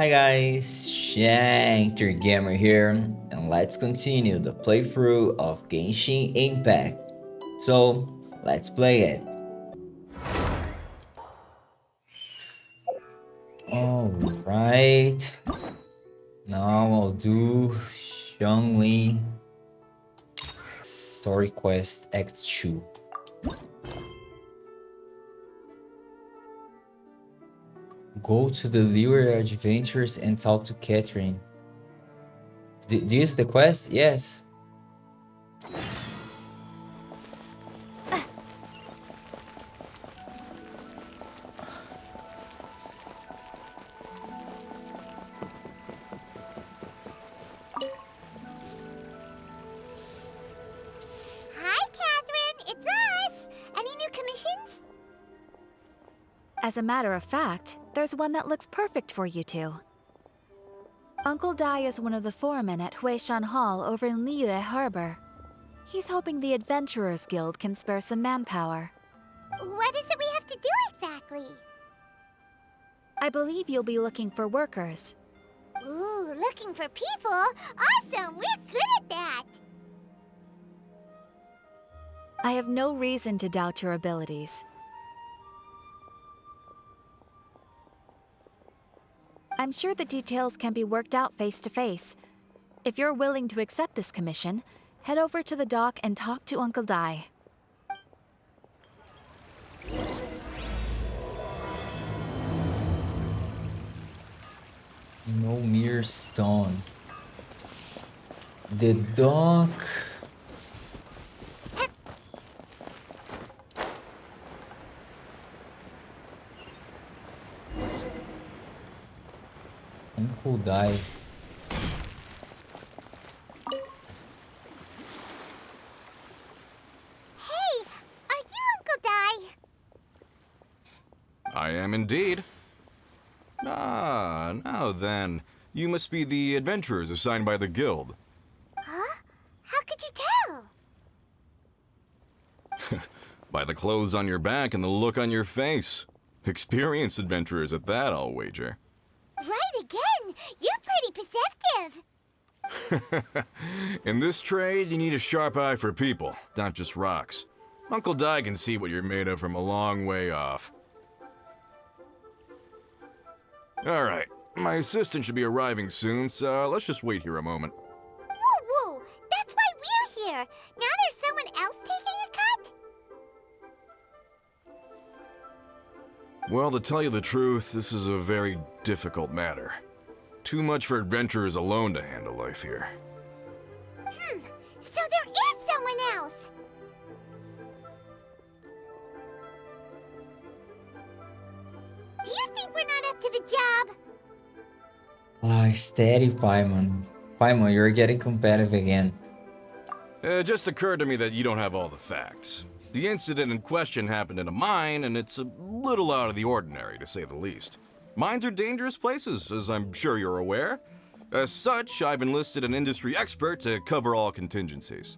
Hi guys, Shinter Gamer here, and let's continue the playthrough of Genshin Impact. So, let's play it. Alright, now I'll do Zhongli Story Quest Act 2. Go to the Lure Adventures and talk to Catherine. This is the quest? Yes. Hi, Catherine. It's us. Any new commissions? As a matter of fact, there's one that looks perfect for you two. Uncle Dai is one of the foremen at Huishan Hall over in Liyue Harbor. He's hoping the Adventurers Guild can spare some manpower. What is it we have to do exactly? I believe you'll be looking for workers. Ooh, looking for people? Awesome! We're good at that! I have no reason to doubt your abilities. I'm sure the details can be worked out face to face. If you're willing to accept this commission, head over to the dock and talk to Uncle Dai. No mere stone. The dock. Uncle Dai. Hey, are you Uncle Dai? I am indeed. Ah, now then. You must be the adventurers assigned by the guild. Huh? How could you tell? By the clothes on your back and the look on your face. Experienced adventurers at that, I'll wager. Right again! You're pretty perceptive! In this trade, you need a sharp eye for people, not just rocks. Uncle Dai can see what you're made of from a long way off. Alright, my assistant should be arriving soon, so let's just wait here a moment. Woo woo! That's why we're here! Now there's someone else taking a cut? Well, to tell you the truth, this is a very difficult matter. Too much for adventurers alone to handle life here. So there is someone else! Do you think we're not up to the job? Steady, Paimon. Paimon, you're getting competitive again. It just occurred to me that you don't have all the facts. The incident in question happened in a mine, and it's a little out of the ordinary, to say the least. Mines are dangerous places, as I'm sure you're aware. As such, I've enlisted an industry expert to cover all contingencies.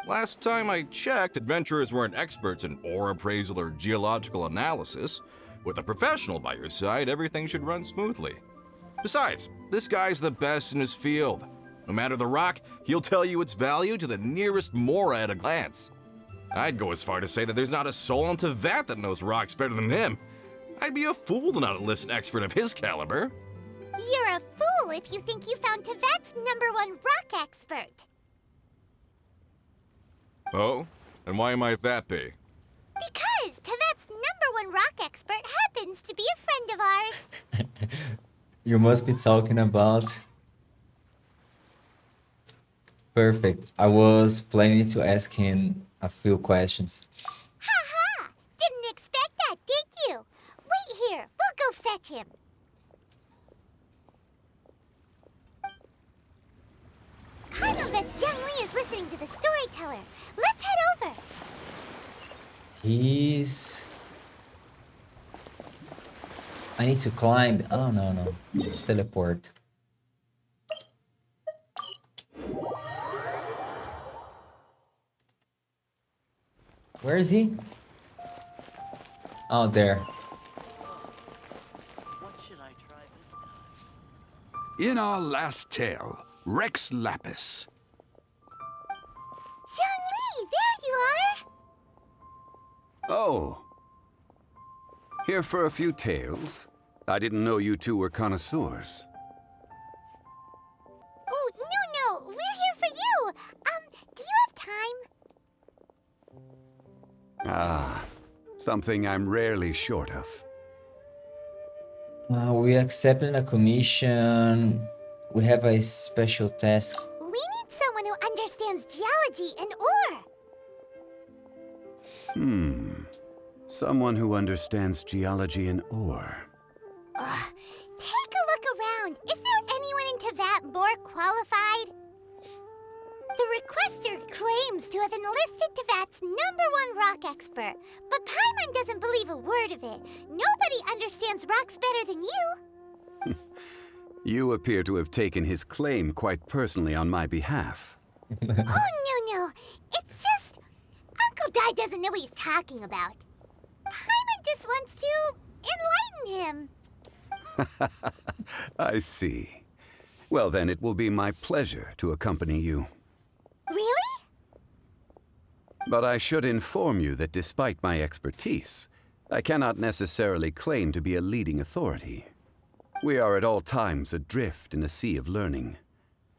Last time I checked, adventurers weren't experts in ore appraisal or geological analysis. With a professional by your side, everything should run smoothly. Besides, this guy's the best in his field. No matter the rock, he'll tell you its value to the nearest mora at a glance. I'd go as far to say that there's not a soul on Tevat that knows rocks better than him. I'd be a fool to not enlist an expert of his caliber. You're a fool if you think you found Tevat's #1 rock expert. Oh? And why might that be? Because Tevat's #1 rock expert happens to be a friend of ours. You must be talking about... Perfect. I was planning to ask him a few questions. Ha ha! Didn't expect that, did you? Wait here, we'll go fetch him. Paimon bets Zhongli is listening to the storyteller. Let's head over. He's... I need to climb. Oh, no. It's teleport. Where is he? Oh, there. What should I try this time? In our last tale, Rex Lapis. Zhongli, there you are! Oh. Here for a few tales? I didn't know you two were connoisseurs. Oh, no, we're here for you! Do you have time? Ah, something I'm rarely short of. We accepted a commission. We have a special task. We need someone who understands geology and ore. Someone who understands geology and ore. Take a look around. Is there anyone in Teyvat more qualified? The requester claims to have enlisted Teyvat's #1 rock expert, but Paimon doesn't believe a word of it. Nobody understands rocks better than you. You appear to have taken his claim quite personally on my behalf. Oh, no. It's just... Uncle Dai doesn't know what he's talking about. Paimon just wants to enlighten him. I see. Well, then it will be my pleasure to accompany you. Really? But I should inform you that despite my expertise, I cannot necessarily claim to be a leading authority. We are at all times adrift in a sea of learning.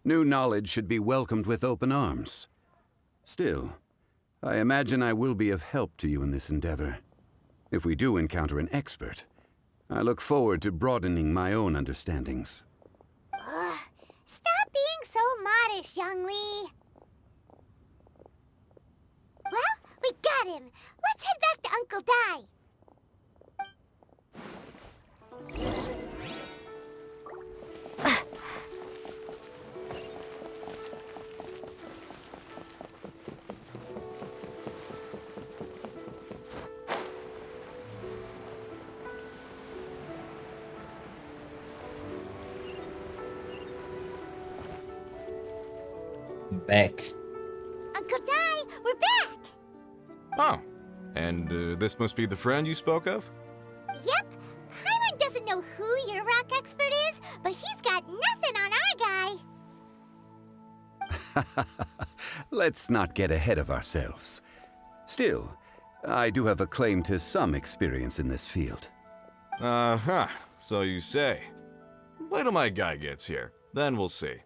New knowledge should be welcomed with open arms. Still, I imagine I will be of help to you in this endeavor. If we do encounter an expert, I look forward to broadening my own understandings. Stop being so modest, Zhongli. Well, we got him. Let's head back to Uncle Dai. Back. Uncle Dai, we're back! Oh, and this must be the friend you spoke of? Yep. Paimon doesn't know who your rock expert is, but he's got nothing on our guy. Let's not get ahead of ourselves. Still, I do have a claim to some experience in this field. Uh-huh, so you say. Wait till my guy gets here, then we'll see.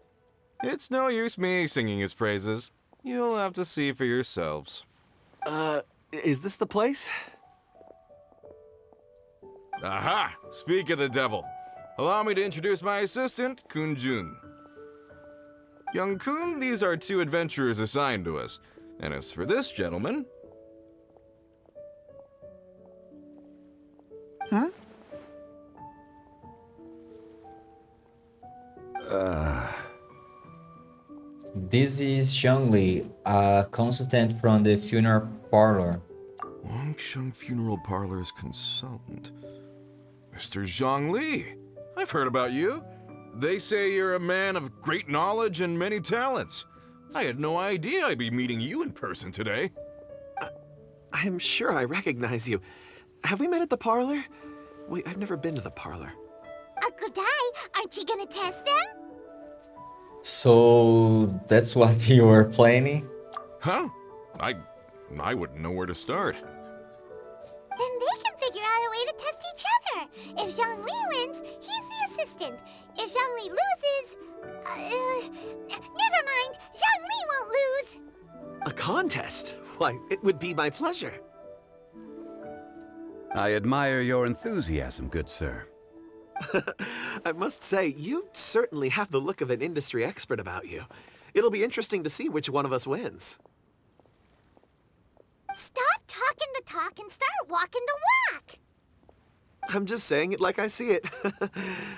It's no use me singing his praises. You'll have to see for yourselves. Is this the place? Aha! Speak of the devil. Allow me to introduce my assistant, Kun-jun. Young Kun, these are 2 adventurers assigned to us. And as for this gentleman... Huh? This is Zhongli, a consultant from the funeral parlor. Wangsheng Funeral Parlor's consultant. Mr. Zhongli, I've heard about you. They say you're a man of great knowledge and many talents. I had no idea I'd be meeting you in person today. I'm sure I recognize you. Have we met at the parlor? Wait, I've never been to the parlor. Uncle Dai, aren't you gonna test them? So that's what you were planning? Huh? I wouldn't know where to start. Then they can figure out a way to test each other. If Zhongli wins, he's the assistant. If Zhongli loses... never mind. Zhongli won't lose. A contest? Why, it would be my pleasure. I admire your enthusiasm, good sir. I must say, you certainly have the look of an industry expert about you. It'll be interesting to see which one of us wins. Stop talking the talk and start walking the walk. I'm just saying it like I see it.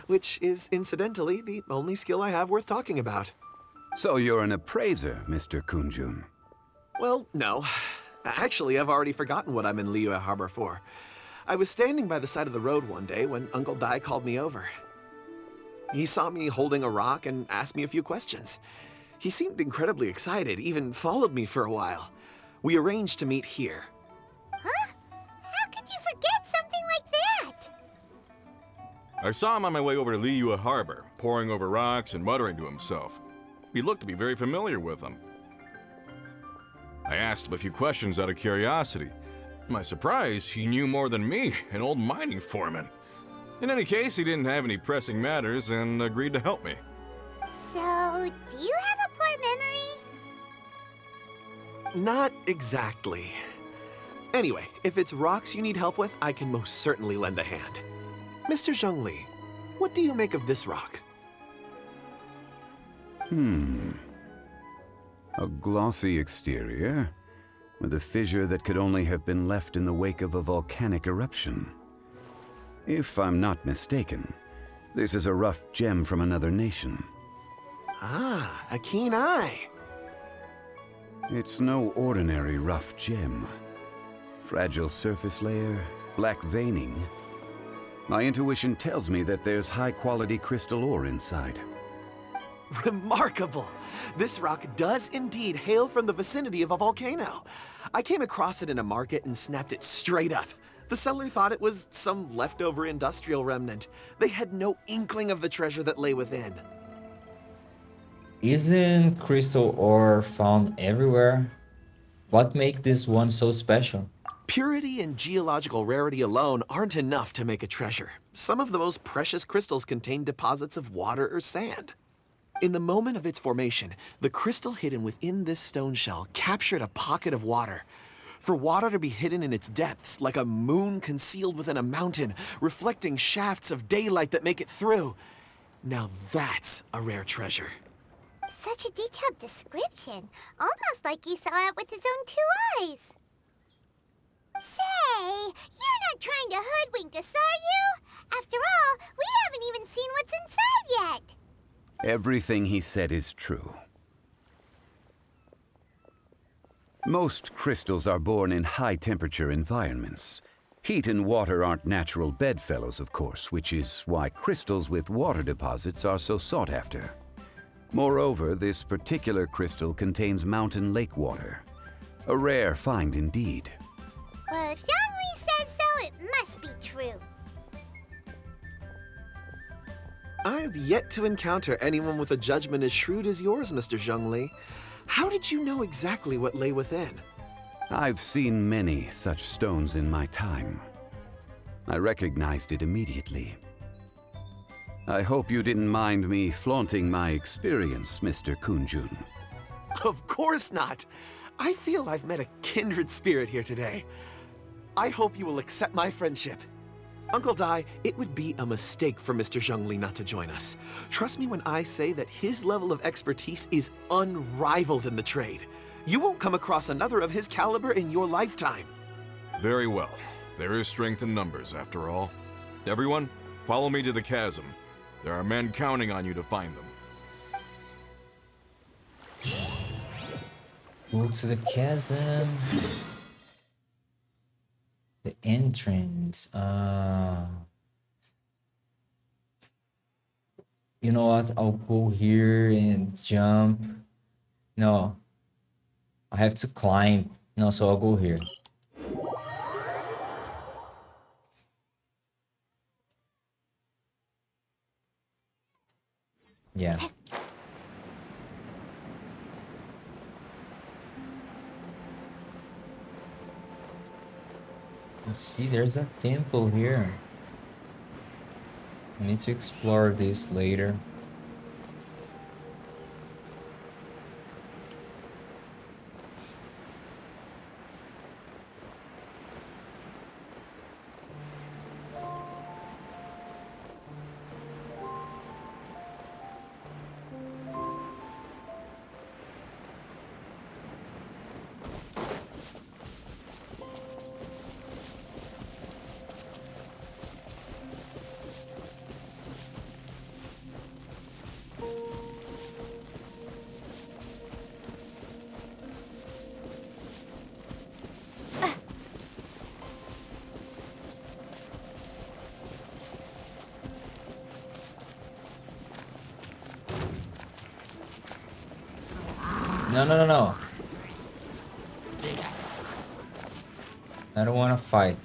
Which is, incidentally, the only skill I have worth talking about. So you're an appraiser, Mr. Kun-jun. Well, no. Actually, I've already forgotten what I'm in Liyue Harbor for. I was standing by the side of the road one day when Uncle Dai called me over. He saw me holding a rock and asked me a few questions. He seemed incredibly excited, even followed me for a while. We arranged to meet here. Huh? How could you forget something like that? I saw him on my way over to Liyue Harbor, poring over rocks and muttering to himself. He looked to be very familiar with them. I asked him a few questions out of curiosity. To my surprise, he knew more than me, an old mining foreman. In any case, he didn't have any pressing matters and agreed to help me. So, do you have a poor memory? Not exactly. Anyway, if it's rocks you need help with, I can most certainly lend a hand. Mr. Zhongli, what do you make of this rock? A glossy exterior, with a fissure that could only have been left in the wake of a volcanic eruption. If I'm not mistaken, this is a rough gem from another nation. Ah, a keen eye. It's no ordinary rough gem. Fragile surface layer, black veining. My intuition tells me that there's high-quality crystal ore inside. Remarkable! This rock does indeed hail from the vicinity of a volcano. I came across it in a market and snapped it straight up. The seller thought it was some leftover industrial remnant. They had no inkling of the treasure that lay within. Isn't crystal ore found everywhere? What makes this one so special? Purity and geological rarity alone aren't enough to make a treasure. Some of the most precious crystals contain deposits of water or sand. In the moment of its formation, the crystal hidden within this stone shell captured a pocket of water. For water to be hidden in its depths, like a moon concealed within a mountain, reflecting shafts of daylight that make it through. Now that's a rare treasure. Such a detailed description. Almost like he saw it with his own 2 eyes. Say, you're not trying to hoodwink us, are you? After all, we haven't even seen what's inside yet. Everything he said is true. Most crystals are born in high-temperature environments. Heat and water aren't natural bedfellows, of course, which is why crystals with water deposits are so sought after. Moreover, this particular crystal contains mountain lake water. A rare find indeed. Well, if Zhongli says so, it must be true. I've yet to encounter anyone with a judgment as shrewd as yours, Mr. Zhongli. How did you know exactly what lay within? I've seen many such stones in my time. I recognized it immediately. I hope you didn't mind me flaunting my experience, Mr. Kunjun. Of course not. I feel I've met a kindred spirit here today. I hope you will accept my friendship. Uncle Dai, it would be a mistake for Mr. Zhongli not to join us. Trust me when I say that his level of expertise is unrivaled in the trade. You won't come across another of his caliber in your lifetime. Very well. There is strength in numbers, after all. Everyone, follow me to the chasm. There are men counting on you to find them. Go to the chasm. The entrance. You know what? I'll go here and jump. No. I have to climb. No, so I'll go here. Yeah. You see, there's a temple here. I need to explore this later. No. I don't want to fight.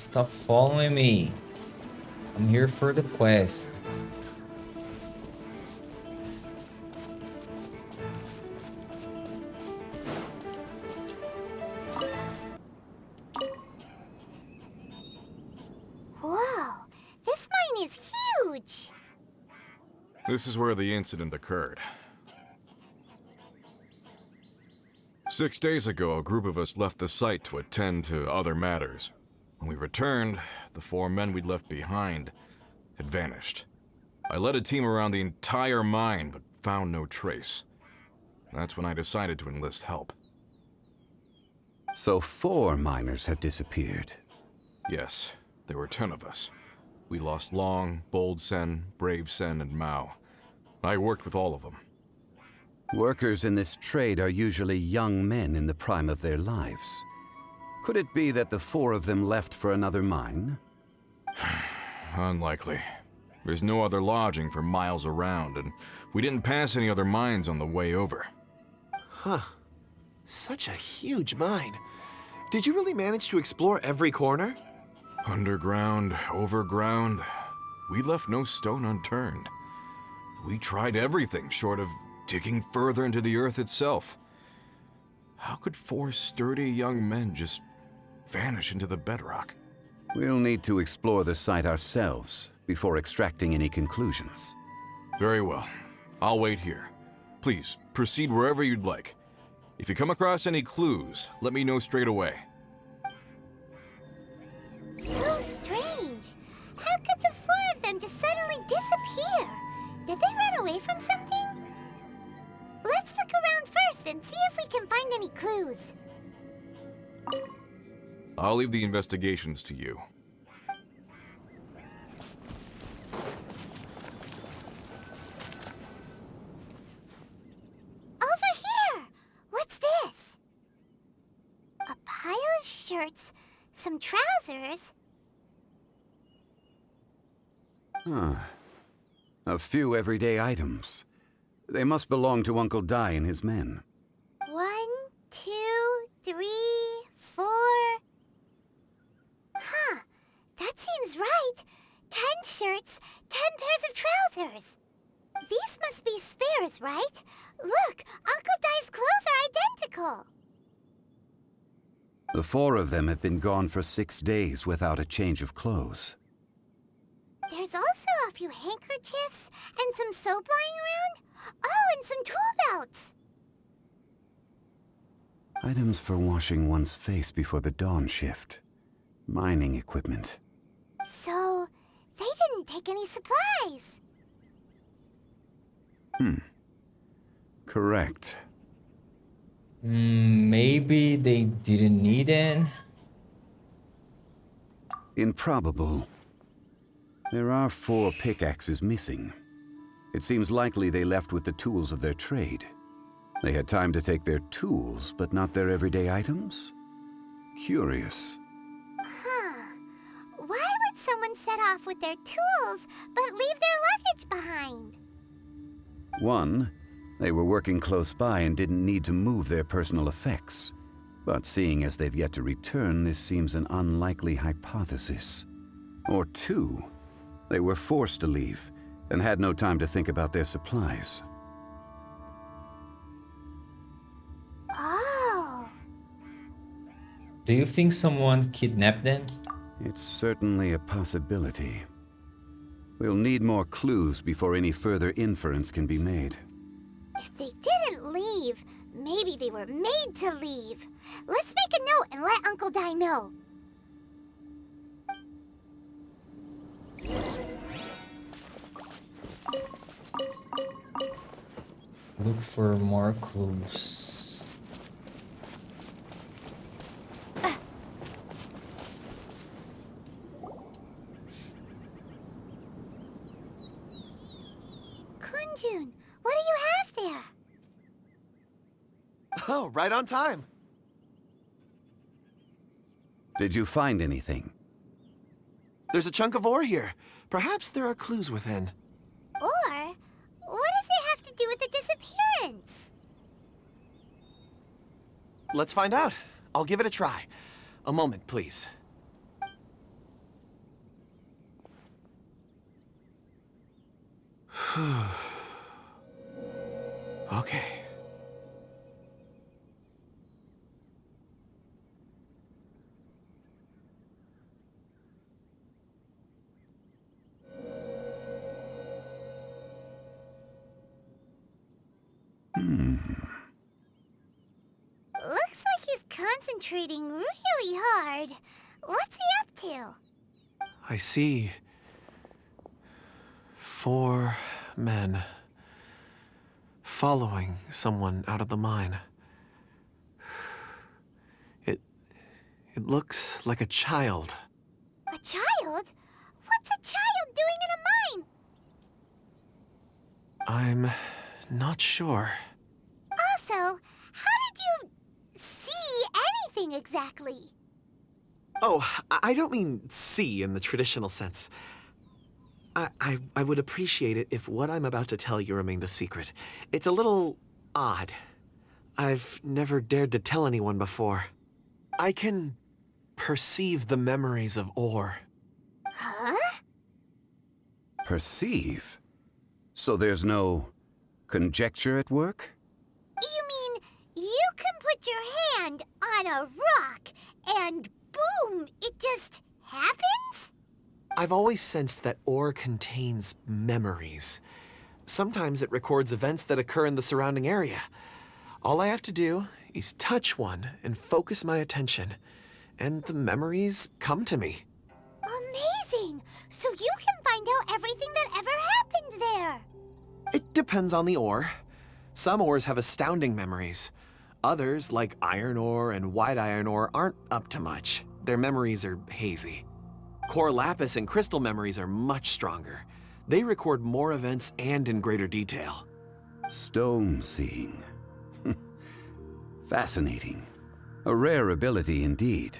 Stop following me. I'm here for the quest. Whoa, this mine is huge! This is where the incident occurred. 6 days ago, a group of us left the site to attend to other matters. When we returned, the 4 men we'd left behind had vanished. I led a team around the entire mine, but found no trace. That's when I decided to enlist help. So 4 miners have disappeared. Yes, there were 10 of us. We lost Long, Bold Sen, Brave Sen, and Mao. I worked with all of them. Workers in this trade are usually young men in the prime of their lives. Could it be that the 4 of them left for another mine? Unlikely. There's no other lodging for miles around, and we didn't pass any other mines on the way over. Huh. Such a huge mine. Did you really manage to explore every corner? Underground, overground, we left no stone unturned. We tried everything short of digging further into the earth itself. How could 4 sturdy young men just vanish into the bedrock? We'll need to explore the site ourselves before extracting any conclusions. Very well. I'll wait here. Please, proceed wherever you'd like. If you come across any clues, let me know straight away. So strange. How could the 4 of them just suddenly disappear? Did they run away from something? Let's look around first and see if we can find any clues. I'll leave the investigations to you. Over here! What's this? A pile of shirts, some trousers. Huh. A few everyday items. They must belong to Uncle Dai and his men. 1, 2, 3, 4. Huh, that seems right. 10 shirts, 10 pairs of trousers. These must be spares, right? Look, Uncle Dai's clothes are identical. The 4 of them have been gone for 6 days without a change of clothes. There's also a few handkerchiefs and some soap lying around. Oh, and some tool belts. Items for washing one's face before the dawn shift. Mining equipment. So, they didn't take any supplies. Correct. Maybe they didn't need it. Improbable. There are 4 pickaxes missing. It seems likely they left with the tools of their trade. They had time to take their tools, but not their everyday items? Curious. Huh. Why would someone set off with their tools, but leave their luggage behind? 1, they were working close by and didn't need to move their personal effects. But seeing as they've yet to return, this seems an unlikely hypothesis. Or 2, they were forced to leave and had no time to think about their supplies. Oh. Do you think someone kidnapped them? It's certainly a possibility. We'll need more clues before any further inference can be made. If they didn't leave, maybe they were made to leave. Let's make a note and let Uncle Dai know. Look for more clues. Kunjun, what do you have there? Oh, right on time. Did you find anything? There's a chunk of ore here. Perhaps there are clues within. Or, what does it have to do with the disappearance? Let's find out. I'll give it a try. A moment, please. Okay. Looks like he's concentrating really hard. What's he up to? I see 4 men following someone out of the mine. It looks like a child. A child? What's a child doing in a mine? I'm not sure. Also, how did you see anything exactly? Oh, I don't mean see in the traditional sense. I would appreciate it if what I'm about to tell you remained a secret. It's a little odd. I've never dared to tell anyone before. I can perceive the memories of Or. Huh? Perceive? So there's no conjecture at work? You mean you can put your hand on a rock and boom, it just happens? I've always sensed that Or contains memories. Sometimes it records events that occur in the surrounding area. All I have to do is touch one and focus my attention, and the memories come to me. Amazing! So you can find out everything that ever happened there. It depends on the ore. Some ores have astounding memories. Others, like iron ore and white iron ore, aren't up to much. Their memories are hazy. Core lapis and crystal memories are much stronger. They record more events and in greater detail. Stone seeing. Fascinating. A rare ability indeed.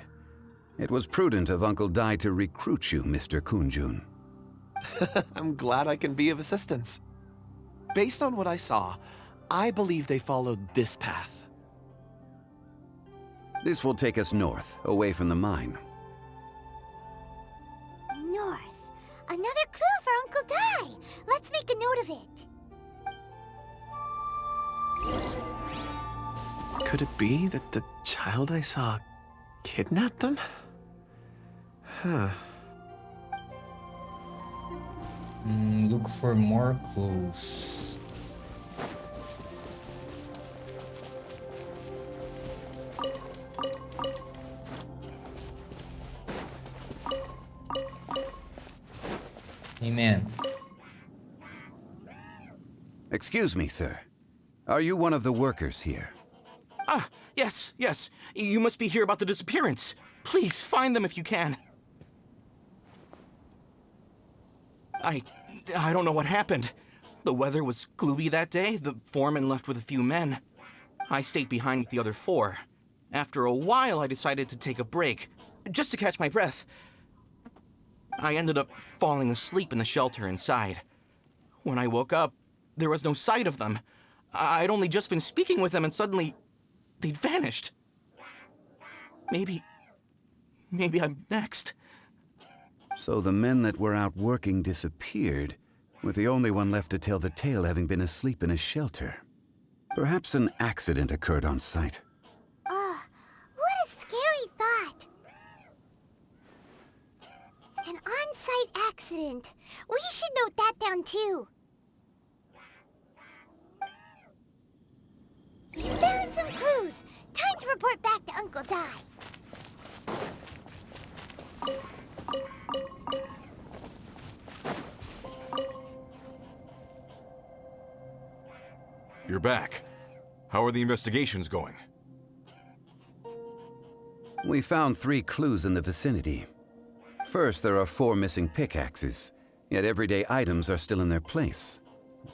It was prudent of Uncle Dai to recruit you, Mr. Kunjun. I'm glad I can be of assistance. Based on what I saw, I believe they followed this path. This will take us north, away from the mine. North. Another clue for Uncle Dai. Let's make a note of it. Could it be that the child I saw kidnapped them? Huh. Look for more clues. Hey man. Excuse me, sir. Are you one of the workers here? Ah, yes. You must be here about the disappearance. Please, find them if you can. I don't know what happened. The weather was gloomy that day. The foreman left with a few men. I stayed behind with the other 4. After a while, I decided to take a break, just to catch my breath. I ended up falling asleep in the shelter inside. When I woke up, there was no sight of them. I'd only just been speaking with them and suddenly they'd vanished. Maybe I'm next. So the men that were out working disappeared, with the only one left to tell the tale having been asleep in a shelter. Perhaps an accident occurred on site. What a scary thought. An on-site accident. We should note that down too. We found some clues. Time to report back to Uncle Dai. You're back. How are the investigations going? We found 3 clues in the vicinity. First, there are 4 missing pickaxes, yet everyday items are still in their place.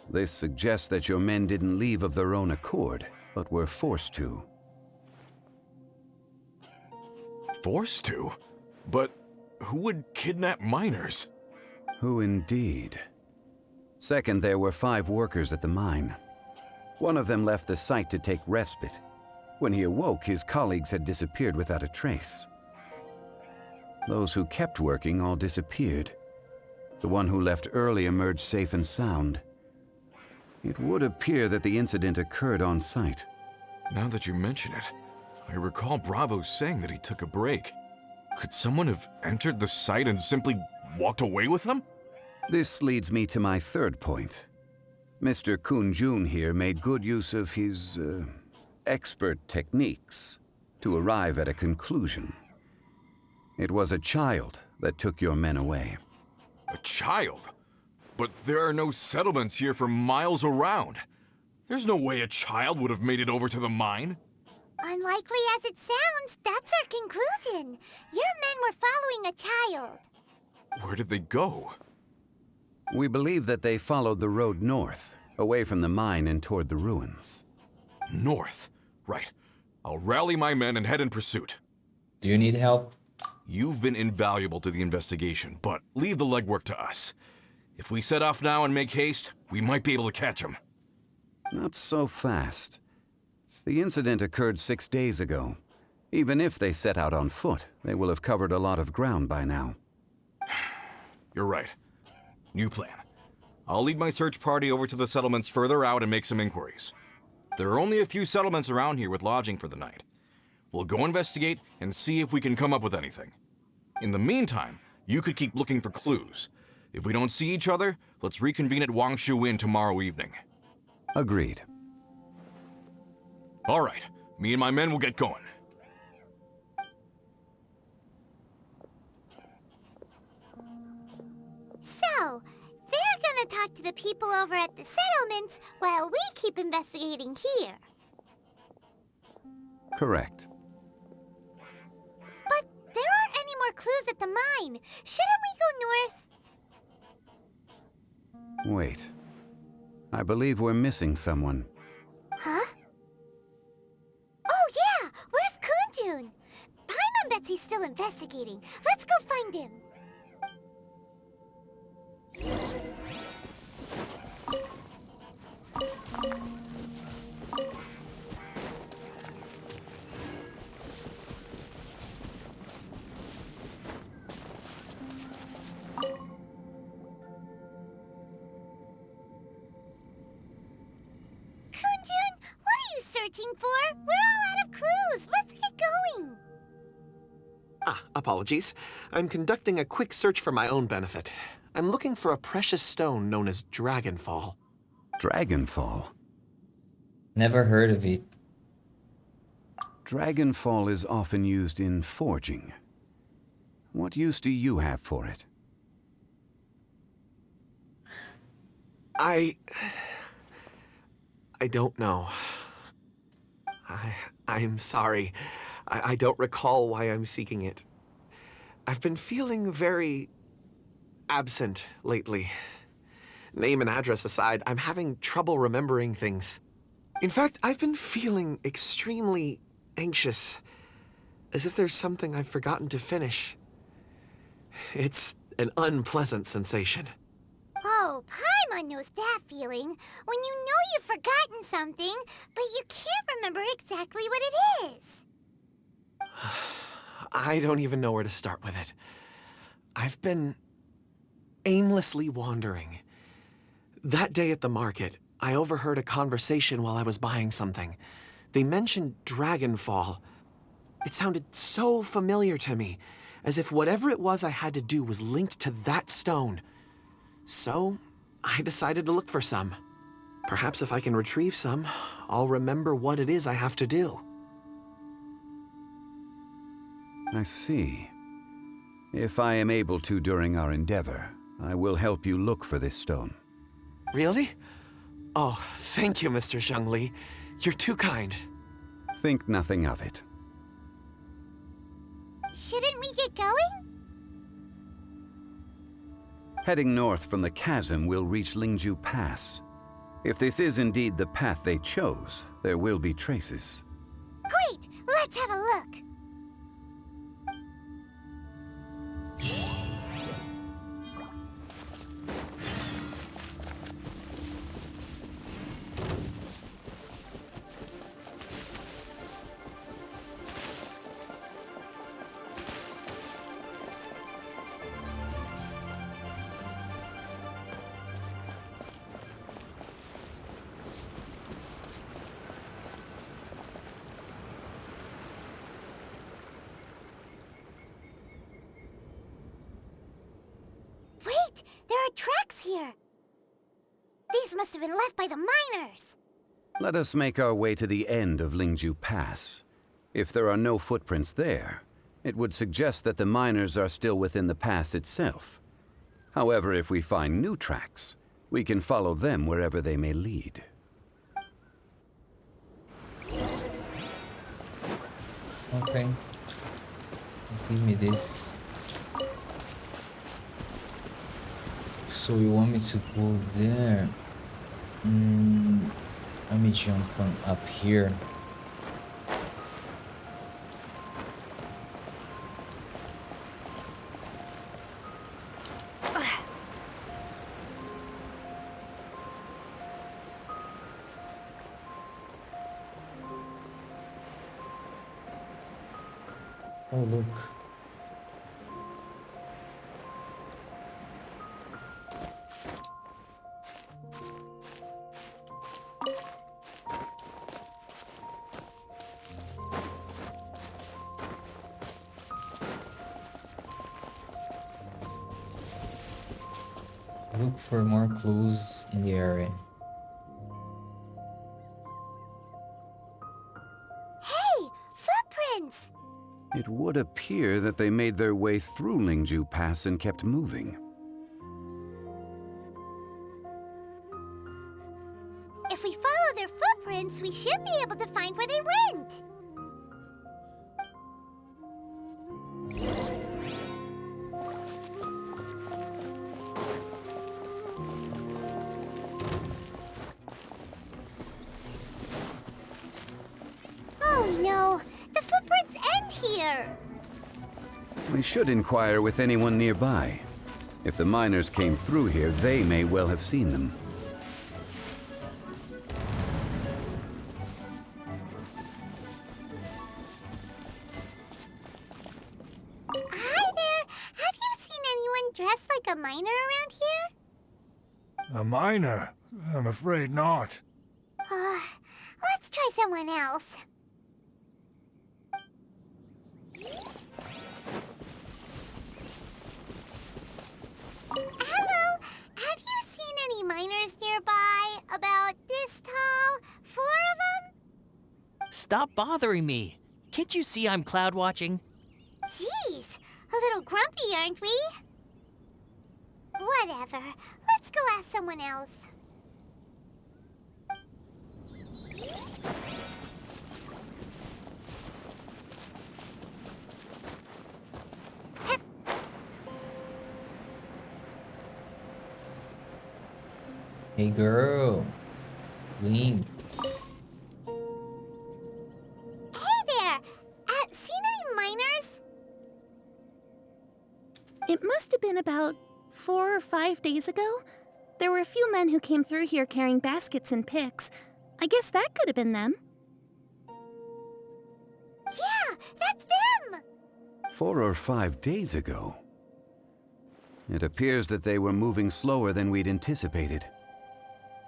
This suggests that your men didn't leave of their own accord, but were forced to. Forced to? But who would kidnap miners? Who indeed? Second, there were 5 workers at the mine. One of them left the site to take respite. When he awoke, his colleagues had disappeared without a trace. Those who kept working all disappeared. The one who left early emerged safe and sound. It would appear that the incident occurred on site. Now that you mention it, I recall Bravo saying that he took a break. Could someone have entered the site and simply walked away with them? This leads me to my third point. Mr. Kun-jun here made good use of his expert techniques to arrive at a conclusion. It was a child that took your men away. A child? But there are no settlements here for miles around. There's no way a child would have made it over to the mine. Unlikely as it sounds, that's our conclusion. Your men were following a child. Where did they go? We believe that they followed the road north, away from the mine and toward the ruins. North? Right. I'll rally my men and head in pursuit. Do you need help? You've been invaluable to the investigation, but leave the legwork to us. If we set off now and make haste, we might be able to catch them. Not so fast. The incident occurred 6 days ago. Even if they set out on foot, they will have covered a lot of ground by now. You're right. New plan. I'll lead my search party over to the settlements further out and make some inquiries. There are only a few settlements around here with lodging for the night. We'll go investigate and see if we can come up with anything. In the meantime, you could keep looking for clues. If we don't see each other, let's reconvene at Wangshu Inn tomorrow evening. Agreed. All right. Me and my men will get going. So, they're gonna talk to the people over at the settlements while we keep investigating here. Correct. But there aren't any more clues at the mine. Shouldn't we go north? Wait. I believe we're missing someone. Huh? Oh yeah! Where's Kunjun? Paimon bets he's still investigating. Let's go find him. Searching for? We're all out of clues. Let's get going. Apologies. I'm conducting a quick search for my own benefit. I'm looking for a precious stone known as Dragonfall. Dragonfall? Never heard of it. Dragonfall is often used in forging. What use do you have for it? I don't know. I'm sorry. I don't recall why I'm seeking it. I've been feeling very absent lately. Name and address aside, I'm having trouble remembering things. In fact, I've been feeling extremely anxious, as if there's something I've forgotten to finish. It's an unpleasant sensation. Oh, Paimon knows that feeling. When you know you've forgotten something, but you can't remember exactly what it is. I don't even know where to start with it. I've been aimlessly wandering. That day at the market, I overheard a conversation while I was buying something. They mentioned Dragonfall. It sounded so familiar to me, as if whatever it was I had to do was linked to that stone. So, I decided to look for some. Perhaps if I can retrieve some, I'll remember what it is I have to do. I see. If I am able to during our endeavor, I will help you look for this stone. Really? Oh, thank you, Mr. Zhongli. You're too kind. Think nothing of it. Shouldn't we get going? Heading north from the chasm, we'll reach Lingju Pass. If this is indeed the path they chose, there will be traces. Great! Let's have a look. here. These must have been left by the miners. Let us make our way to the end of Lingju Pass. If there are no footprints there, it would suggest that the miners are still within the pass itself. However, if we find new tracks, we can follow them wherever they may lead. Okay. Just give me this. So you want me to go there? Let me jump from up here. Oh, look. Look for more clues in the area. Hey, footprints! It would appear that they made their way through Lingju Pass and kept moving. If we follow their footprints, we should be able to find where they went. Oh no, the footprints end here. We should inquire with anyone nearby. If the miners came through here, they may well have seen them. Hi there, have you seen anyone dressed like a miner around here? A miner? I'm afraid not. Let's try someone else. Hello, have you seen any miners nearby? About this tall? 4 of them? Stop bothering me. Can't you see I'm cloud watching? Jeez, a little grumpy, aren't we? Whatever, let's go ask someone else. Hey girl. Link. Hey there! Seen any miners? It must have been about 4 or 5 days ago. There were a few men who came through here carrying baskets and picks. I guess that could have been them. Yeah, that's them! 4 or 5 days ago. It appears that they were moving slower than we'd anticipated.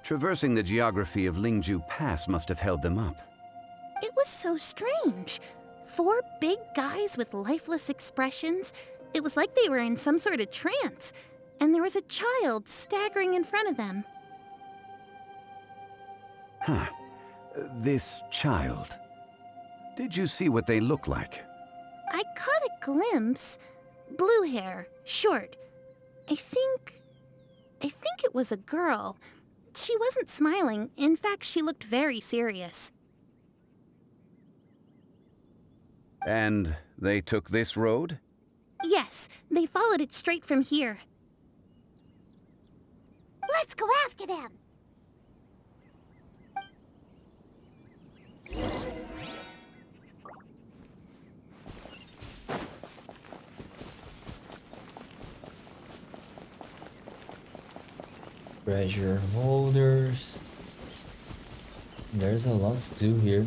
Traversing the geography of Lingju Pass must have held them up. It was so strange. 4 big guys with lifeless expressions. It was like they were in some sort of trance. And there was a child staggering in front of them. Huh. This child. Did you see what they look like? I caught a glimpse. Blue hair, short. I think it was a girl. She wasn't smiling. In fact, she looked very serious. And they took this road? Yes, they followed it straight from here. Let's go after them! Treasure holders. There's a lot to do here.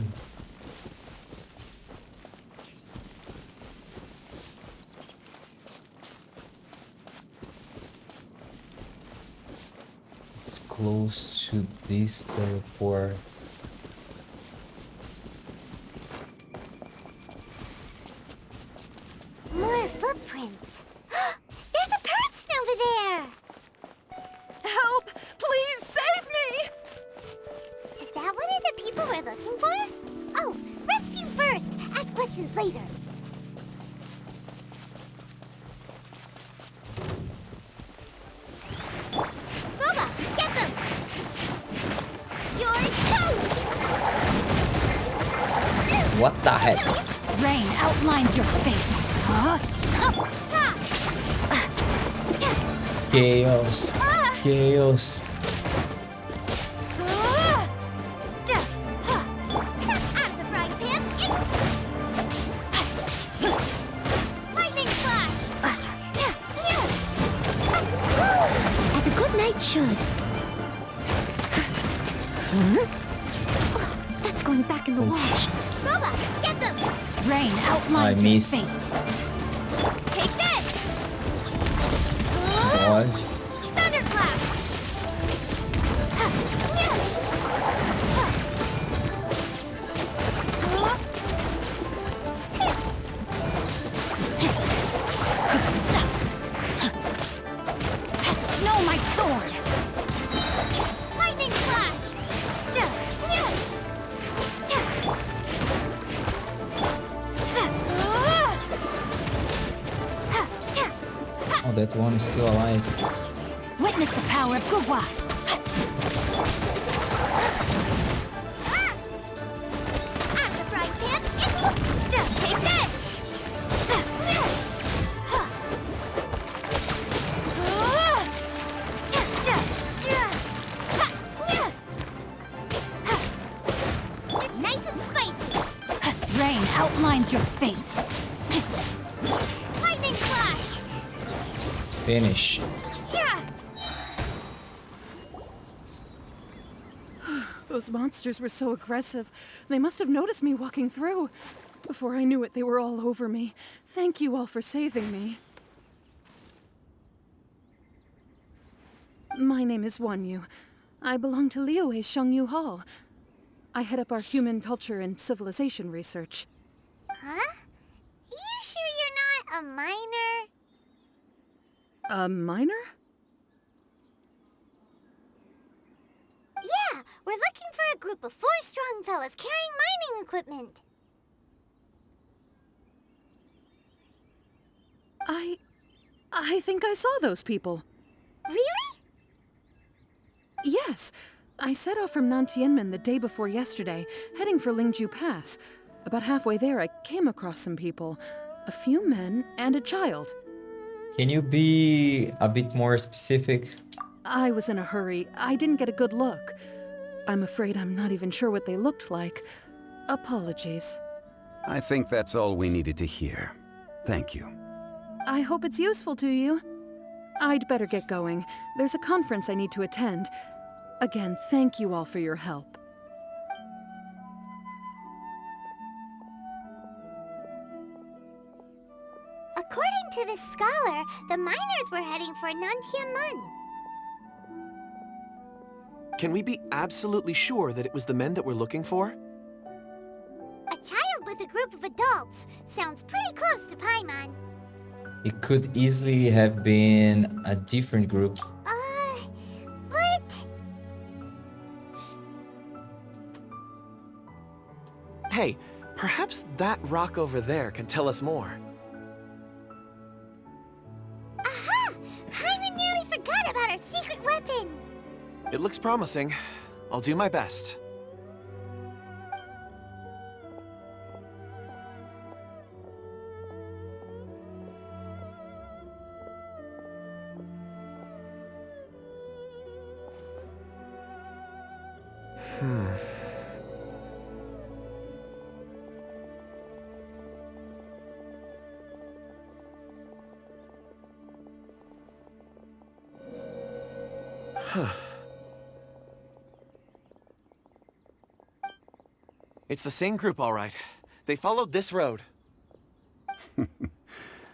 It's close to this teleport. More footprints. There's a person over there! What the heck? Rain outlines your fate. Huh? Chaos. Chaos. Out of the frying pan, it's lightning flash. As a good knight should. That's going back in the wall. Boba, get them! Rain outlines I your missed. fate. Take this! Dodge. Thunderclap! No, my sword! Lightning flash! Oh, that one is still alive. Witness the power of Gugwa. Out of the frying pan, it's just take this! Nice and spicy! Rain outlines your fate. Lightning flash! Finish. Those monsters were so aggressive. They must have noticed me walking through. Before I knew it, they were all over me. Thank you all for saving me. My name is Wanyu. I belong to Liyue Shengyu Hall. I head up our human culture and civilization research. Huh? You sure you're not a miner? A miner? Yeah, we're looking for a group of 4 strong fellas carrying mining equipment. I think I saw those people. Really? Yes. I set off from Nantianmen the day before yesterday, heading for Lingju Pass. About halfway there, I came across some people. A few men and a child. Can you be a bit more specific? I was in a hurry. I didn't get a good look. I'm afraid I'm not even sure what they looked like. Apologies. I think that's all we needed to hear. Thank you. I hope it's useful to you. I'd better get going. There's a conference I need to attend. Again, thank you all for your help. According to this scholar, the miners were heading for Nantianmen. Can we be absolutely sure that it was the men that we're looking for? A child with a group of adults sounds pretty close to Paimon. It could easily have been a different group. But... Hey, perhaps that rock over there can tell us more. Aha! Paimon nearly forgot about our secret weapon! It looks promising. I'll do my best. It's the same group, all right. They followed this road.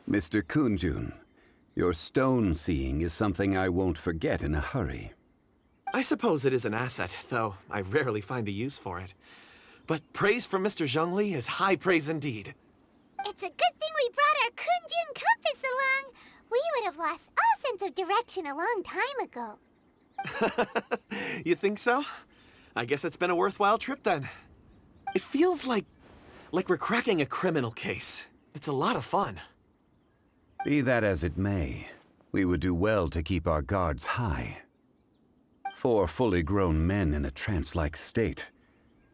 Mr. Kunjun, your stone seeing is something I won't forget in a hurry. I suppose it is an asset, though I rarely find a use for it. But praise from Mr. Zhongli is high praise indeed. It's a good thing we brought our Kunjun compass along. We would have lost all sense of direction a long time ago. You think so? I guess it's been a worthwhile trip then. It feels like we're cracking a criminal case. It's a lot of fun. Be that as it may, we would do well to keep our guards high. 4 fully grown men in a trance-like state,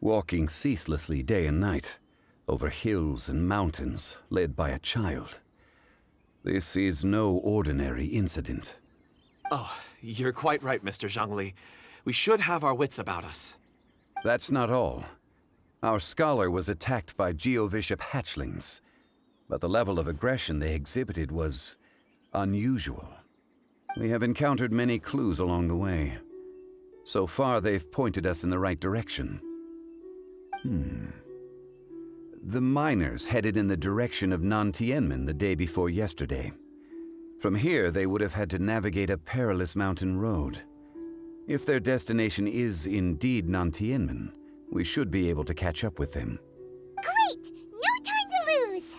walking ceaselessly day and night, over hills and mountains, led by a child. This is no ordinary incident. Oh, you're quite right, Mr. Zhongli. We should have our wits about us. That's not all. Our scholar was attacked by Geovishap hatchlings, but the level of aggression they exhibited was unusual. We have encountered many clues along the way. So far, they've pointed us in the right direction. The miners headed in the direction of Nantianmen the day before yesterday. From here, they would have had to navigate a perilous mountain road. If their destination is indeed Nantianmen, we should be able to catch up with them. Great! No time to lose!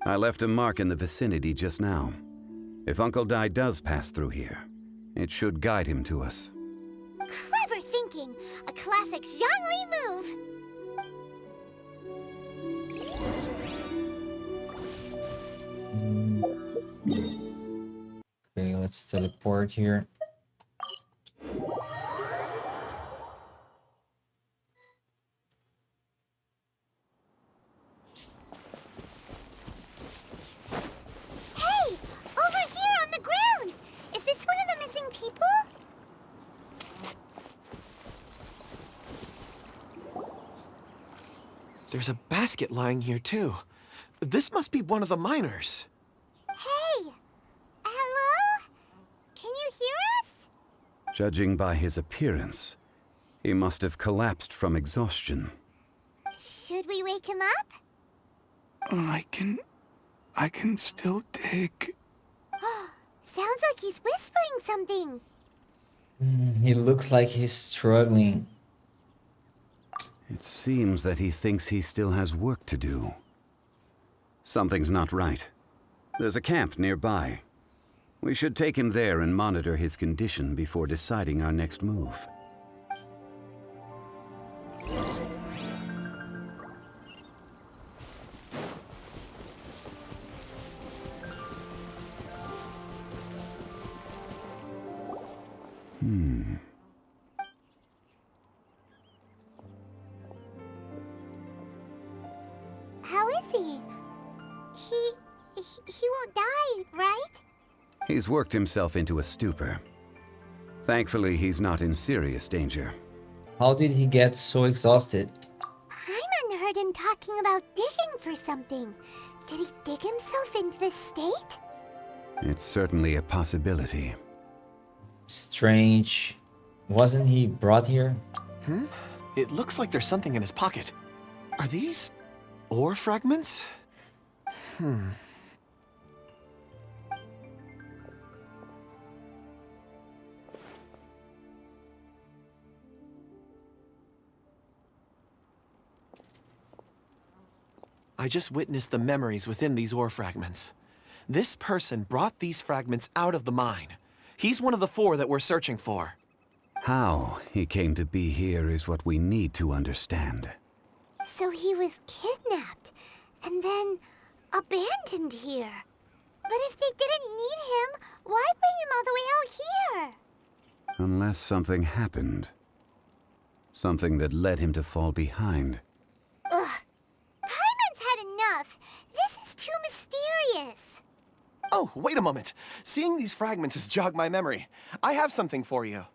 I left a mark in the vicinity just now. If Uncle Dai does pass through here, it should guide him to us. Clever thinking! A classic Zhongli move! Okay, let's teleport here. Hey! Over here on the ground! Is this one of the missing people? There's a basket lying here, too. This must be one of the miners. Hey! Hello? Can you hear us? Judging by his appearance, he must have collapsed from exhaustion. Should we wake him up? I can still dig. Sounds like he's whispering something. He looks like he's struggling. It seems that he thinks he still has work to do. Something's not right. There's a camp nearby. We should take him there and monitor his condition before deciding our next move. How is he? He won't die, right? He's worked himself into a stupor. Thankfully, he's not in serious danger. How did he get so exhausted? Hyman heard him talking about digging for something. Did he dig himself into this state? It's certainly a possibility. Strange. Wasn't he brought here? It looks like there's something in his pocket. Are these ore fragments? I just witnessed the memories within these ore fragments. This person brought these fragments out of the mine. He's one of the 4 that we're searching for. How he came to be here is what we need to understand. So he was kidnapped and then abandoned here. But if they didn't need him, why bring him all the way out here? Unless something happened. Something that led him to fall behind. Ugh. Hyman's had enough. This is too mysterious. Oh, wait a moment. Seeing these fragments has jogged my memory. I have something for you.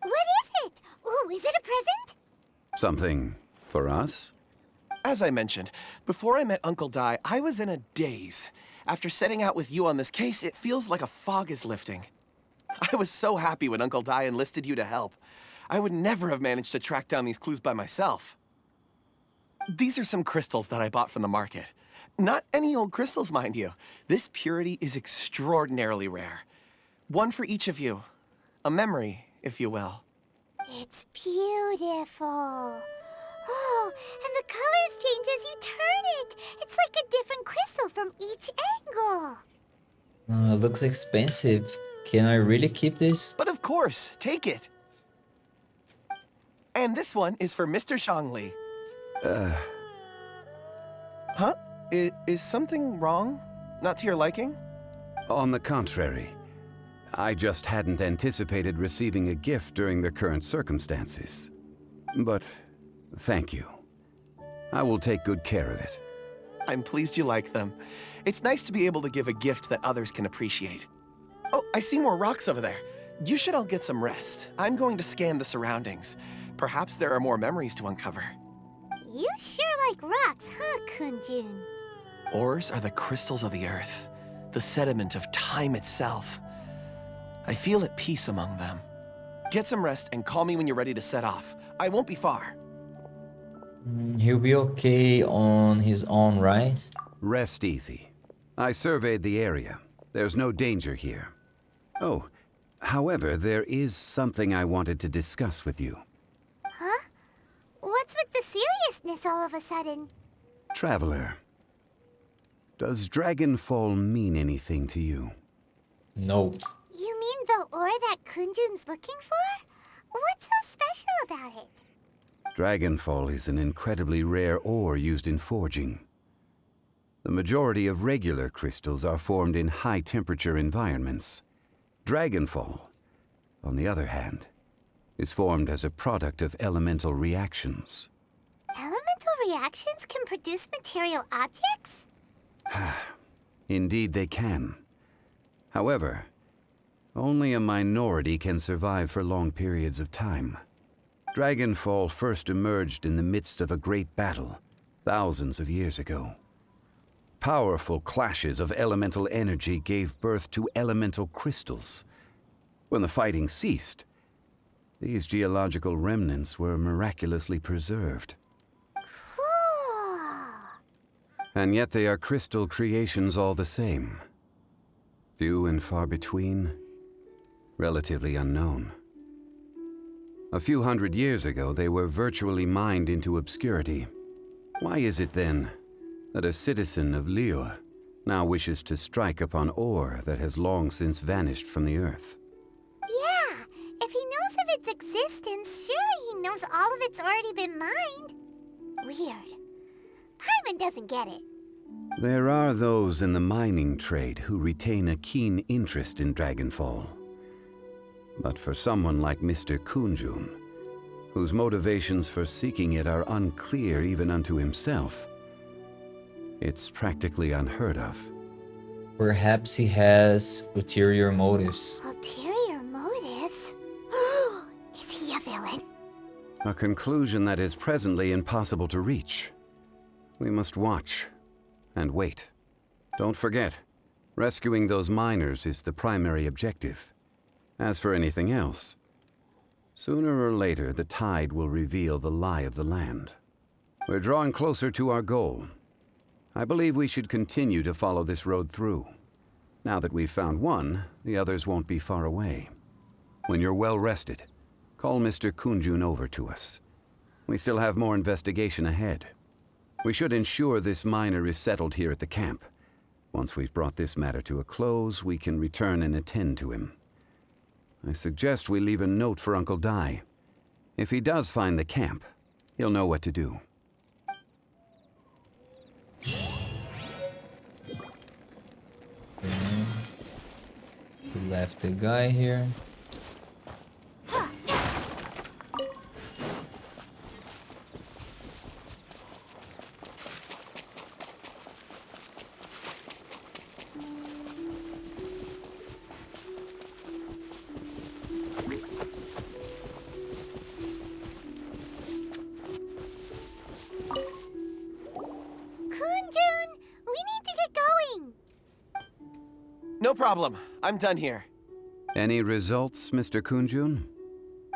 What is it? Ooh, is it a present? Something for us? As I mentioned, before I met Uncle Dai, I was in a daze. After setting out with you on this case, it feels like a fog is lifting. I was so happy when Uncle Dai enlisted you to help. I would never have managed to track down these clues by myself. These are some crystals that I bought from the market. Not any old crystals, mind you. This purity is extraordinarily rare. One for each of you. A memory, if you will. It's beautiful. Oh, and the colors change as you turn it. It's like a different crystal from each angle. Looks expensive. Can I really keep this? But of course, take it. And this one is for Mr. Zhongli. Huh? Is something wrong? Not to your liking? On the contrary, I just hadn't anticipated receiving a gift during the current circumstances. But thank you. I will take good care of it. I'm pleased you like them. It's nice to be able to give a gift that others can appreciate. Oh, I see more rocks over there. You should all get some rest. I'm going to scan the surroundings. Perhaps there are more memories to uncover. You sure like rocks, huh, Kunjun? Ores are the crystals of the earth, the sediment of time itself. I feel at peace among them. Get some rest and call me when you're ready to set off. I won't be far. He'll be okay on his own, right? Rest easy. I surveyed the area. There's no danger here. Oh, however, there is something I wanted to discuss with you. Huh? What's with the seriousness all of a sudden? Traveler, does Dragonfall mean anything to you? No. You mean the ore that Kunjun's looking for? What's so special about it? Dragonfall is an incredibly rare ore used in forging. The majority of regular crystals are formed in high-temperature environments. Dragonfall, on the other hand, is formed as a product of elemental reactions. Elemental reactions can produce material objects? Indeed they can. However, only a minority can survive for long periods of time. Dragonfall first emerged in the midst of a great battle, thousands of years ago. Powerful clashes of elemental energy gave birth to elemental crystals. When the fighting ceased, these geological remnants were miraculously preserved. Cool. And yet they are crystal creations all the same. Few and far between, relatively unknown. A few hundred years ago, they were virtually mined into obscurity. Why is it then that a citizen of Liyue now wishes to strike upon ore that has long since vanished from the earth? Yeah, if he knows of its existence, surely he knows all of it's already been mined. Weird. Paimon doesn't get it. There are those in the mining trade who retain a keen interest in Dragonfall. But for someone like Mr. Kunjun, whose motivations for seeking it are unclear even unto himself, it's practically unheard of. Perhaps he has ulterior motives. Ulterior motives? Is he a villain? A conclusion that is presently impossible to reach. We must watch and wait. Don't forget, rescuing those miners is the primary objective. As for anything else, sooner or later the tide will reveal the lie of the land. We're drawing closer to our goal. I believe we should continue to follow this road through. Now that we've found one, the others won't be far away. When you're well rested, call Mr. Kunjun over to us. We still have more investigation ahead. We should ensure this miner is settled here at the camp. Once we've brought this matter to a close, we can return and attend to him. I suggest we leave a note for Uncle Dai. If he does find the camp, he'll know what to do. We left the guy here. Kunjun, we need to get going. No problem. I'm done here. Any results, Mr. Kunjun?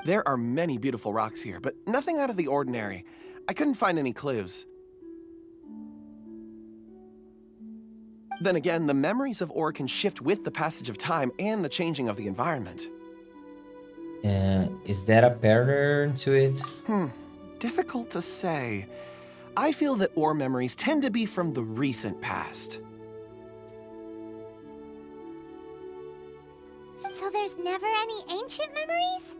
There are many beautiful rocks here, but nothing out of the ordinary. I couldn't find any clues. Then again, the memories of ore can shift with the passage of time and the changing of the environment. Is that a pattern to it? Difficult to say. I feel that ore memories tend to be from the recent past. So there's never any ancient memories?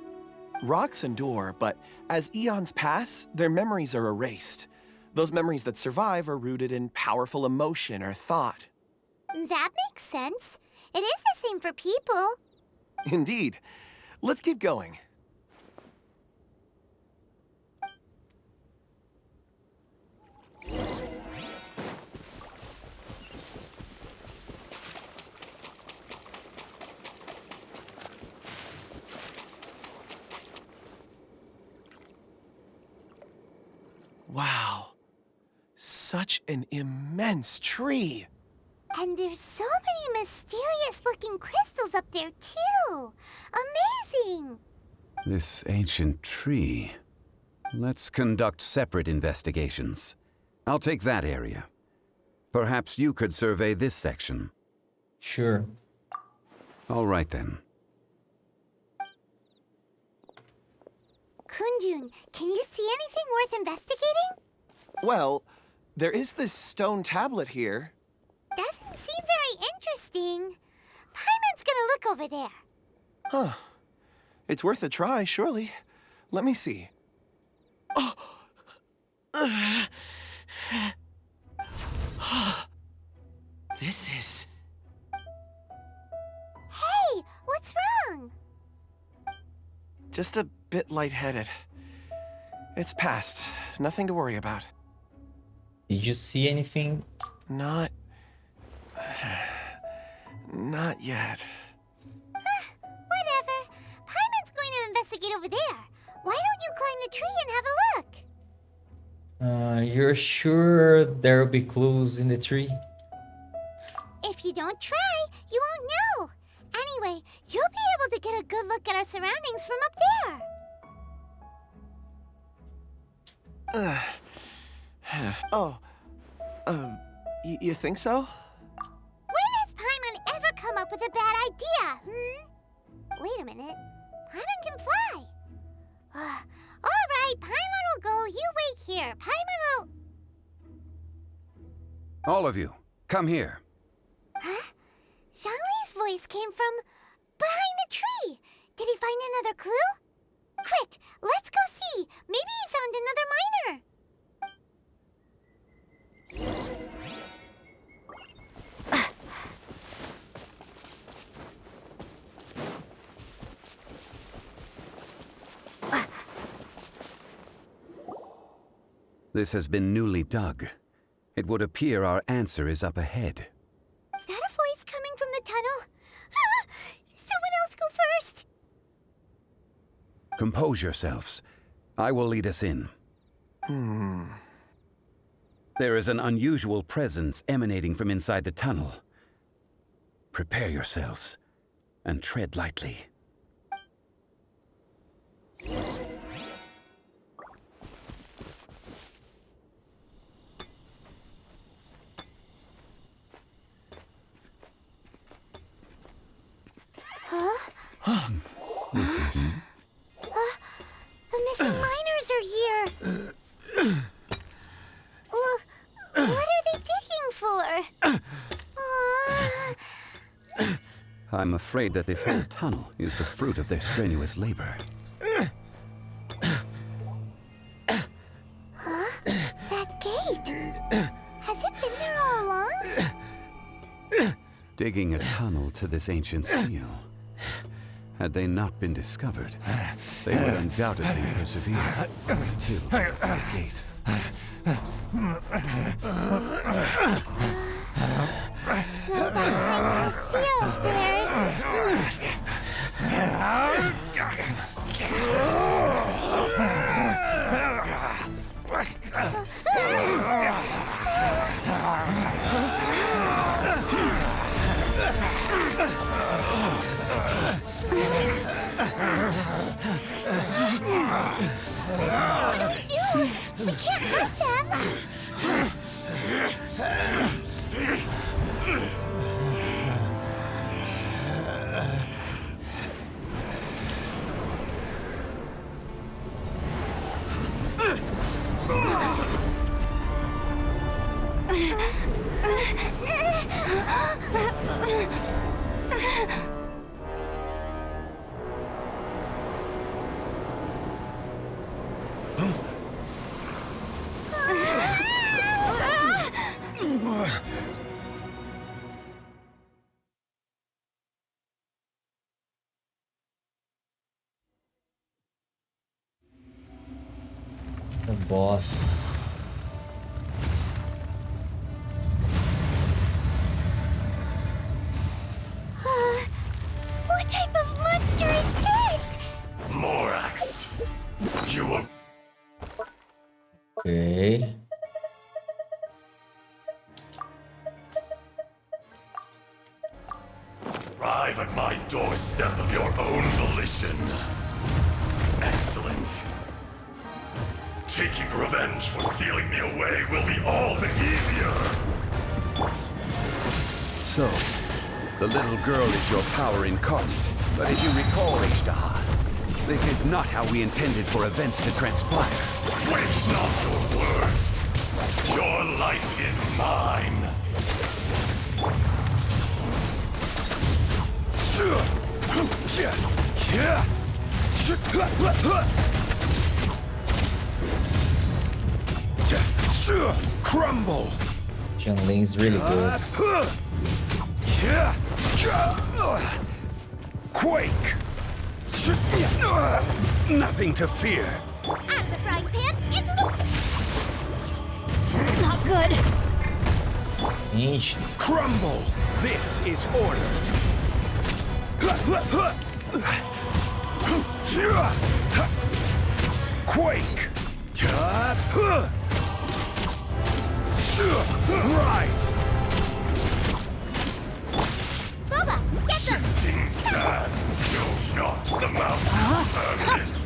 Rocks endure, but as eons pass, their memories are erased. Those memories that survive are rooted in powerful emotion or thought. That makes sense. It is the same for people. Indeed. Let's keep going. Wow. Such an immense tree. And there's so many mysterious-looking crystals up there, too. Amazing! This ancient tree. Let's conduct separate investigations. I'll take that area. Perhaps you could survey this section. Sure. All right then. Kundun, can you see anything worth investigating? Well, there is this stone tablet here. Doesn't seem very interesting. Paimon's gonna look over there. Huh. It's worth a try, surely. Let me see. Oh! This is... Hey, what's wrong? Just a bit lightheaded. It's past. Nothing to worry about. Did you see anything? Not yet. Whatever. Paimon's going to investigate over there. Why don't you climb the tree and have a look? You're sure there'll be clues in the tree? If you don't try, you won't know. Anyway, you'll be able to get a good look at our surroundings from up there. You think so? When has Paimon ever come up with a bad idea, Wait a minute. Paimon can fly. All right, Paimon will go. You wait here. Paimon will... All of you, come here. Huh? Zhongli's voice came from behind the tree. Did he find another clue? Quick, let's go see. Maybe he found another miner. This has been newly dug. It would appear our answer is up ahead. Is that a voice coming from the tunnel? Someone else go first. Compose yourselves. I will lead us in. There is an unusual presence emanating from inside the tunnel. Prepare yourselves and tread lightly. This is... The missing miners are here. What are they digging for? I'm afraid that this whole tunnel is the fruit of their strenuous labor. That gate. Has it been there all along? Digging a tunnel to this ancient seal. Had they not been discovered, they would undoubtedly persevere until the gate. So behind the seal, there's... What do we do? We can't hurt them. The boss. What type of monster is this? Morax, you will... Okay. Arrive at my doorstep of your own volition. Excellent. Taking revenge for sealing me away will be all the easier. So, the little girl is your power incarnate. But if you recall, Ishtaha, this is not how we intended for events to transpire. Waste not your words. Your life is mine. Crumble! Zhongli's really good. Quake! Nothing to fear. Out of the frying pan, into the... Not good. Ancient. Crumble! This is order. Quake! Rise! Boba, get them! Shifting sands, know not the mountain's permanence.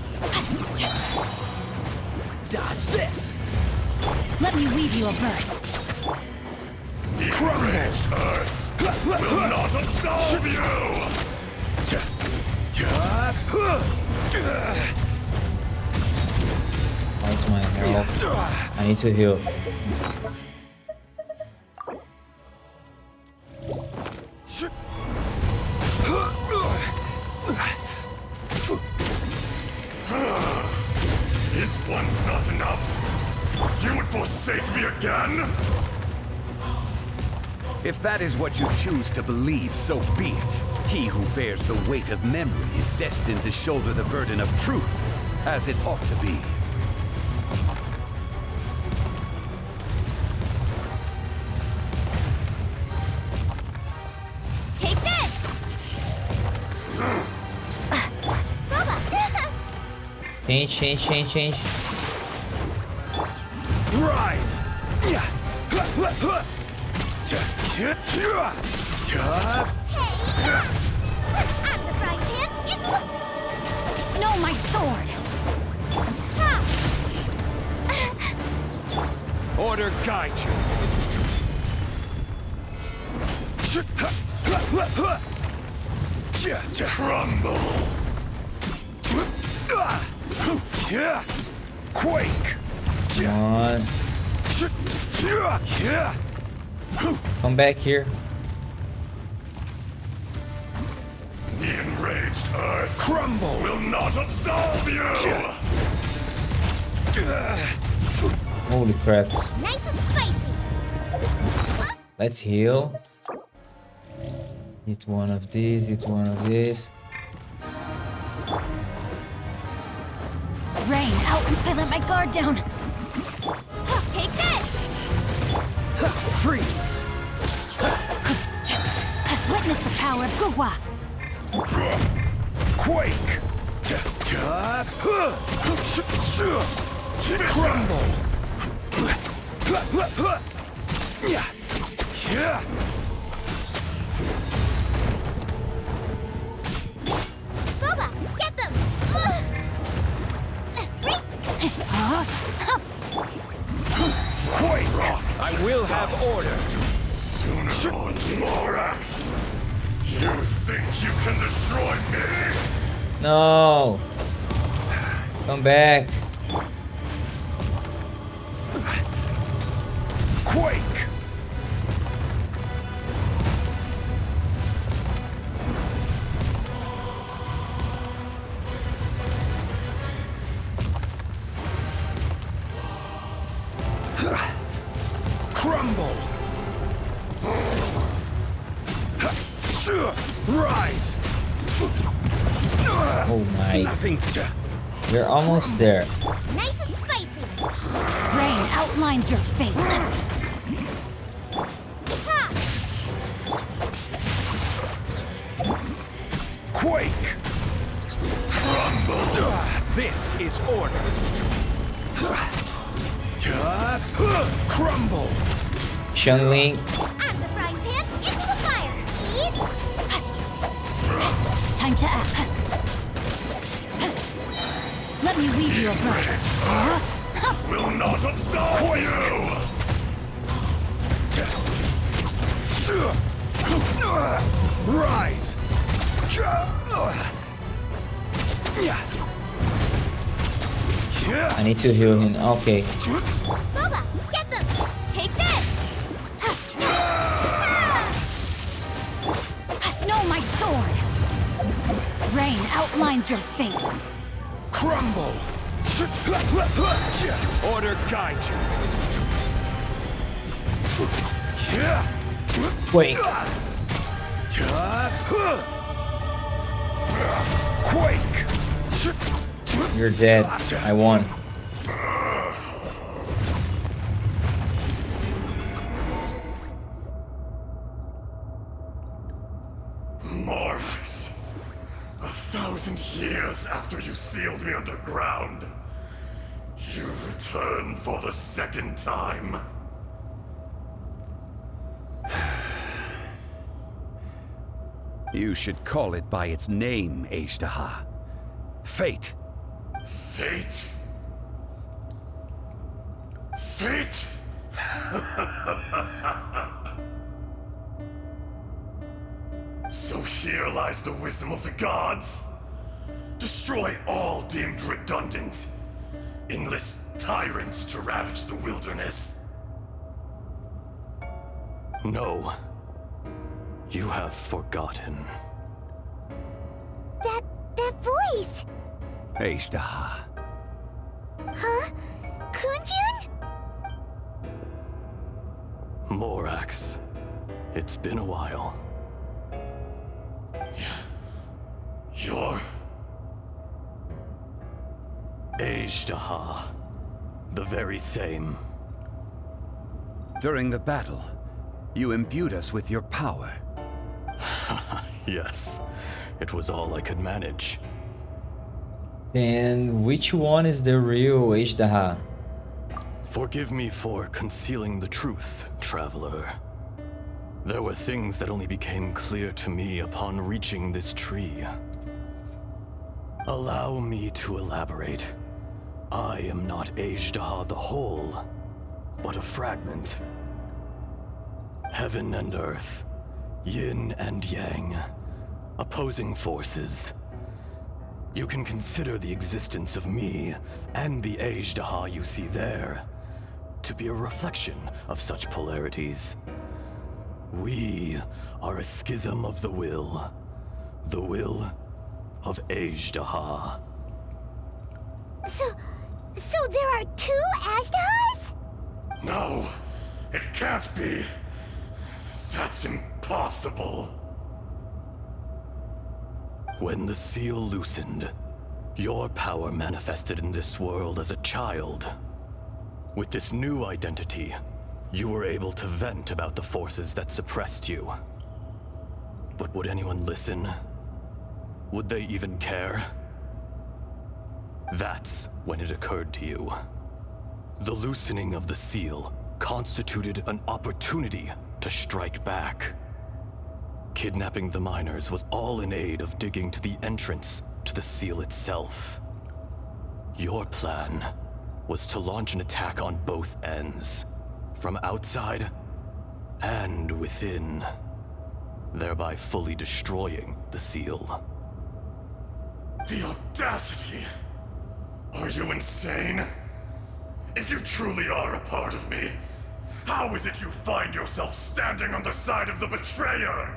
Dodge this! Let me weave you a verse. The enraged earth will not absolve you! How's my health? I need to heal. Is once not enough? You would forsake me again? If that is what you choose to believe, so be it. He who bears the weight of memory is destined to shoulder the burden of truth, as it ought to be. Take this! Boba! Change. Rise! Out of the frying pan, into the... No, my sword! Order guide you. Crumble! Quake! Come on. Come back here. The enraged earth Crumble! will not absolve you! Holy crap. Nice and spicy! Let's heal. Hit one of these, hit one of these. Rain, out! I let my guard down! Take this! Freeze! Witness the power of Gugwa! Quake! Crumble! Boba, get them! Quake! I will have order! Sooner or Morax! You think you can destroy me? No. Come back. Quake! Crumble! Rise! Oh my. Nothing to... We're almost there. Nice and spicy! Rain outlines your fate! Quake! Crumble! This is order! Crumble! Zhongli. I'm the frying pan into the fire. Eat. Time to act. Let me weave you a verse. Will not absolve you! Rise! I need to heal him. Okay. Boba, get them. Take this. No, my sword! Rain outlines your fate. Crumble! Order guide you. Wait. Quake! You're dead. I won. Morax, 1,000 years after you sealed me underground, you return for the second time. You should call it by its name, Azhdaha. Fate. Fate? Fate? So here lies the wisdom of the gods. Destroy all deemed redundant. Enlist tyrants to ravage the wilderness. No. You have forgotten. That voice. Azhdaha. Huh? Kunjun? Morax. It's been a while. You're... Azhdaha. The very same. During the battle, you imbued us with your power. Yes. It was all I could manage. And which one is the real Azhdaha? Forgive me for concealing the truth, traveler. There were things that only became clear to me upon reaching this tree. Allow me to elaborate. I am not Azhdaha the whole, but a fragment. Heaven and earth, yin and yang, opposing forces. You can consider the existence of me and the Azhdaha you see there to be a reflection of such polarities. We are a schism of the will of Azhdaha. So there are two Azhdahas? No, it can't be. That's impossible. When the seal loosened, your power manifested in this world as a child. With this new identity, you were able to vent about the forces that suppressed you. But would anyone listen? Would they even care? That's when it occurred to you. The loosening of the seal constituted an opportunity to strike back. Kidnapping the miners was all in aid of digging to the entrance to the seal itself. Your plan was to launch an attack on both ends, from outside and within, thereby fully destroying the seal. The audacity! Are you insane? If you truly are a part of me, how is it you find yourself standing on the side of the betrayer?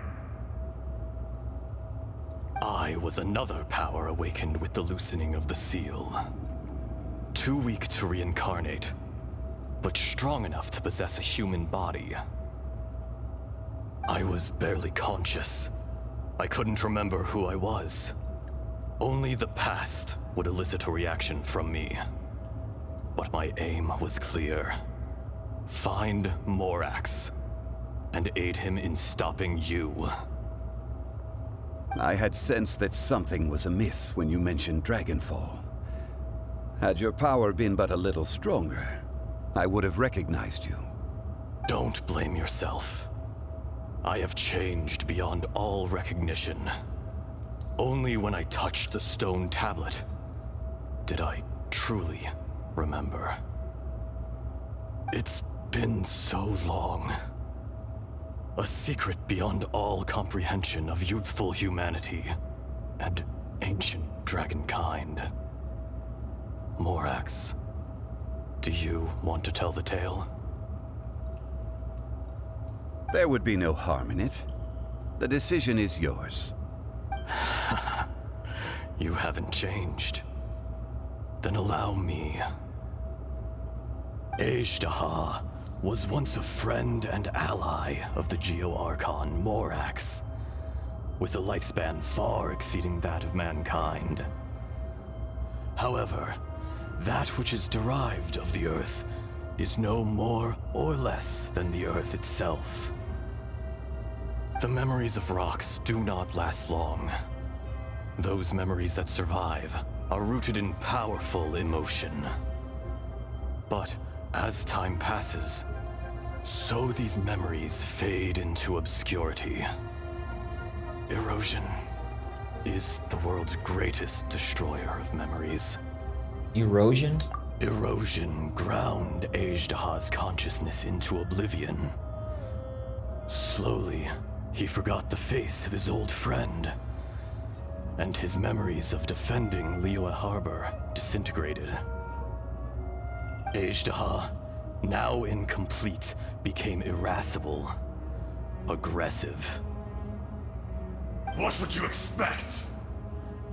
I was another power awakened with the loosening of the seal. Too weak to reincarnate, but strong enough to possess a human body. I was barely conscious. I couldn't remember who I was. Only the past would elicit a reaction from me. But my aim was clear. Find Morax, and aid him in stopping you. I had sensed that something was amiss when you mentioned Dragonfall. Had your power been but a little stronger, I would have recognized you. Don't blame yourself. I have changed beyond all recognition. Only when I touched the stone tablet did I truly remember. It's been so long. A secret beyond all comprehension of youthful humanity and ancient dragonkind. Morax, do you want to tell the tale? There would be no harm in it. The decision is yours. You haven't changed. Then allow me. Ejdaha was once a friend and ally of the Geo-Archon Morax, with a lifespan far exceeding that of mankind. However, that which is derived of the Earth is no more or less than the Earth itself. The memories of rocks do not last long. Those memories that survive are rooted in powerful emotion. But as time passes, so these memories fade into obscurity. Erosion is the world's greatest destroyer of memories. Erosion? Erosion ground Ejdaha's consciousness into oblivion. Slowly, he forgot the face of his old friend, and his memories of defending Liyue Harbor disintegrated. Ejdaha, now incomplete, became irascible, aggressive. What would you expect?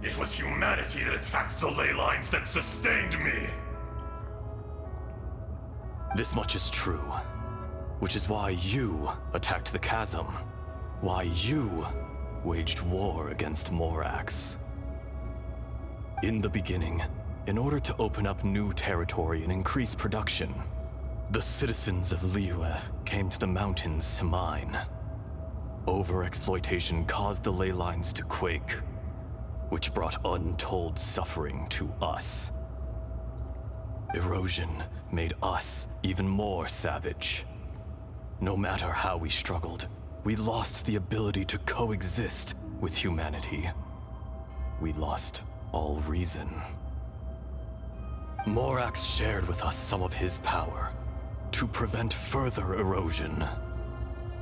It was humanity that attacked the ley lines that sustained me. This much is true, which is why you attacked the chasm, why you waged war against Morax. In the beginning, in order to open up new territory and increase production, the citizens of Liyue came to the mountains to mine. Overexploitation caused the ley lines to quake, which brought untold suffering to us. Erosion made us even more savage. No matter how we struggled, we lost the ability to coexist with humanity. We lost all reason. Morax shared with us some of his power to prevent further erosion,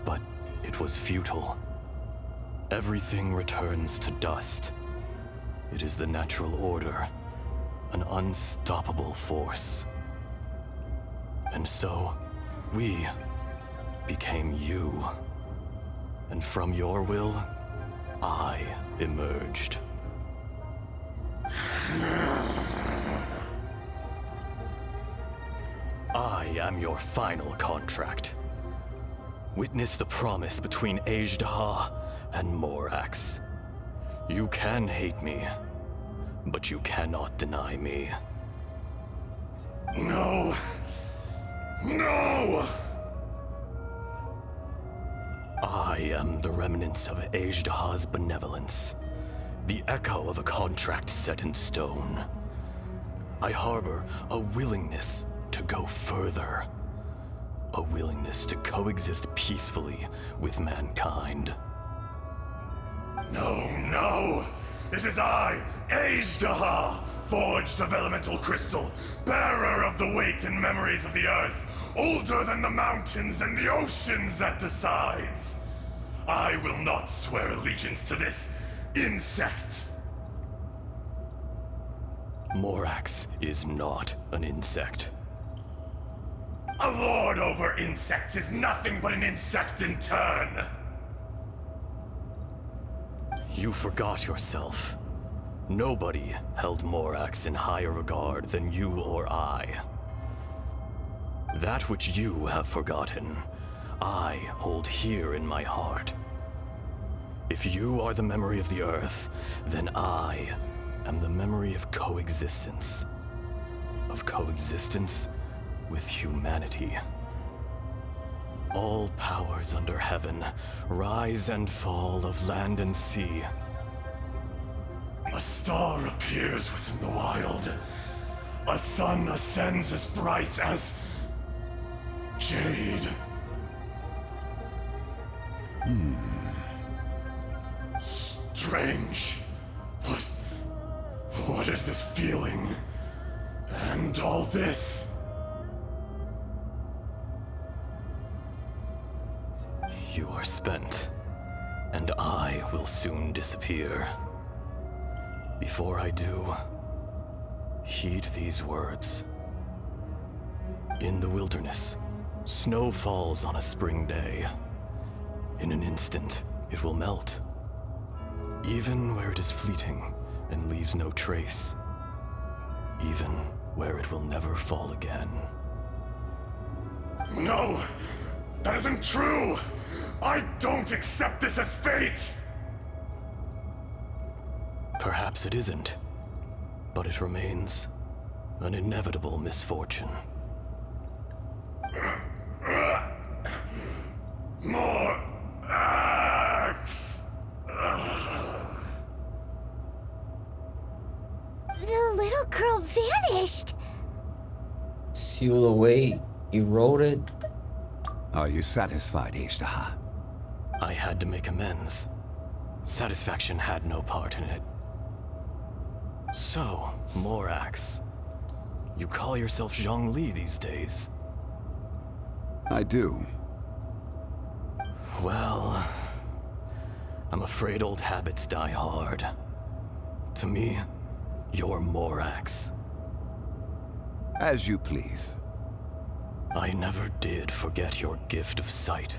but it was futile. Everything returns to dust. It is the natural order, an unstoppable force. And so, we became you. And from your will, I emerged. I am your final contract. Witness the promise between Ejdaha and Morax. You can hate me, but you cannot deny me. No! No! I am the remnants of Ejdaha's benevolence, the echo of a contract set in stone. I harbor a willingness to go further, a willingness to coexist peacefully with mankind. No, no! It is I, Ejdaha, forged of elemental crystal, bearer of the weight and memories of the earth, older than the mountains and the oceans that decides. I will not swear allegiance to this insect. Morax is not an insect. A lord over insects is nothing but an insect in turn. You forgot yourself. Nobody held Morax in higher regard than you or I. That which you have forgotten, I hold here in my heart. If you are the memory of the Earth, then I am the memory of coexistence. Of coexistence with humanity. All powers under heaven, rise and fall of land and sea. A star appears within the wild. A sun ascends as bright as Jade. Strange. What is this feeling? And all this? You are spent, and I will soon disappear. Before I do, heed these words. In the wilderness, snow falls on a spring day. In an instant, it will melt. Even where it is fleeting and leaves no trace. Even where it will never fall again. No! That isn't true! I don't accept this as fate! Perhaps it isn't, but it remains an inevitable misfortune. More axe! The little girl vanished! Sealed away, eroded. Are you satisfied, Ishtaha? I had to make amends. Satisfaction had no part in it. So, Morax, you call yourself Zhongli these days? I do. Well, I'm afraid old habits die hard. To me, you're Morax. As you please. I never did forget your gift of sight.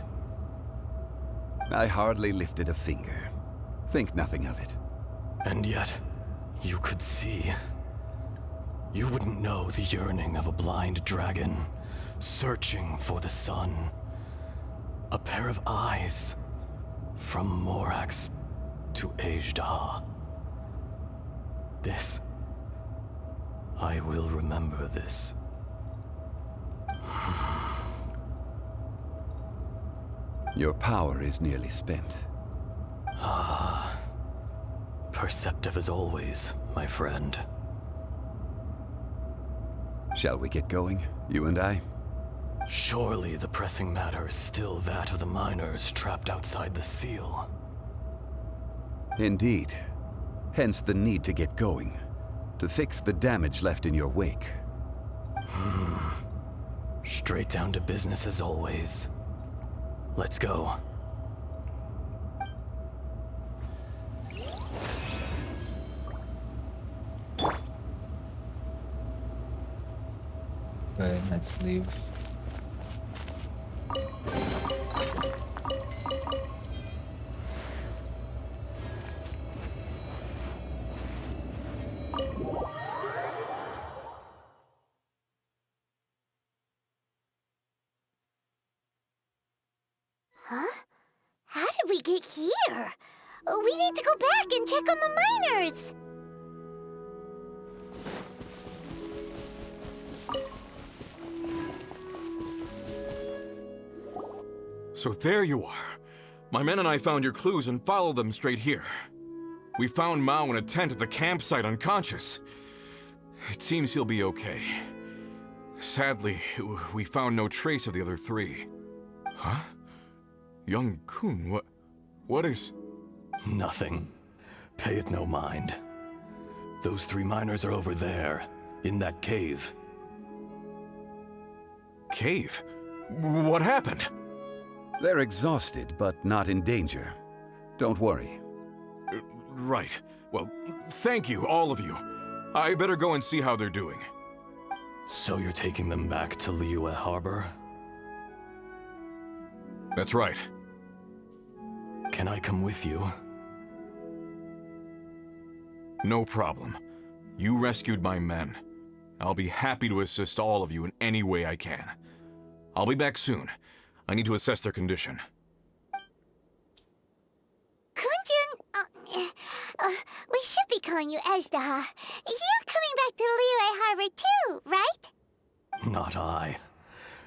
I hardly lifted a finger. Think nothing of it. And yet, you could see. You wouldn't know the yearning of a blind dragon, searching for the sun. A pair of eyes, from Morax to Ejda. This, I will remember this. Your power is nearly spent. Perceptive as always, my friend. Shall we get going, you and I? Surely the pressing matter is still that of the miners trapped outside the seal. Indeed. Hence the need to get going. To fix the damage left in your wake. Straight down to business as always. Let's go. Okay, let's leave. Huh? How did we get here? We need to go back and check on the miners! So there you are. My men and I found your clues and followed them straight here. We found Mao in a tent at the campsite unconscious. It seems he'll be okay. Sadly, we found no trace of the other three. Huh? Young Kun, what is... Nothing. Pay it no mind. Those three miners are over there, in that cave. Cave? What happened? They're exhausted, but not in danger. Don't worry. Right. Well, thank you, all of you. I better go and see how they're doing. So you're taking them back to Liyue Harbor? That's right. Can I come with you? No problem. You rescued my men. I'll be happy to assist all of you in any way I can. I'll be back soon. I need to assess their condition. Kunjun, we should be calling you Ejda. You're coming back to Liyue Harbor too, right? Not I.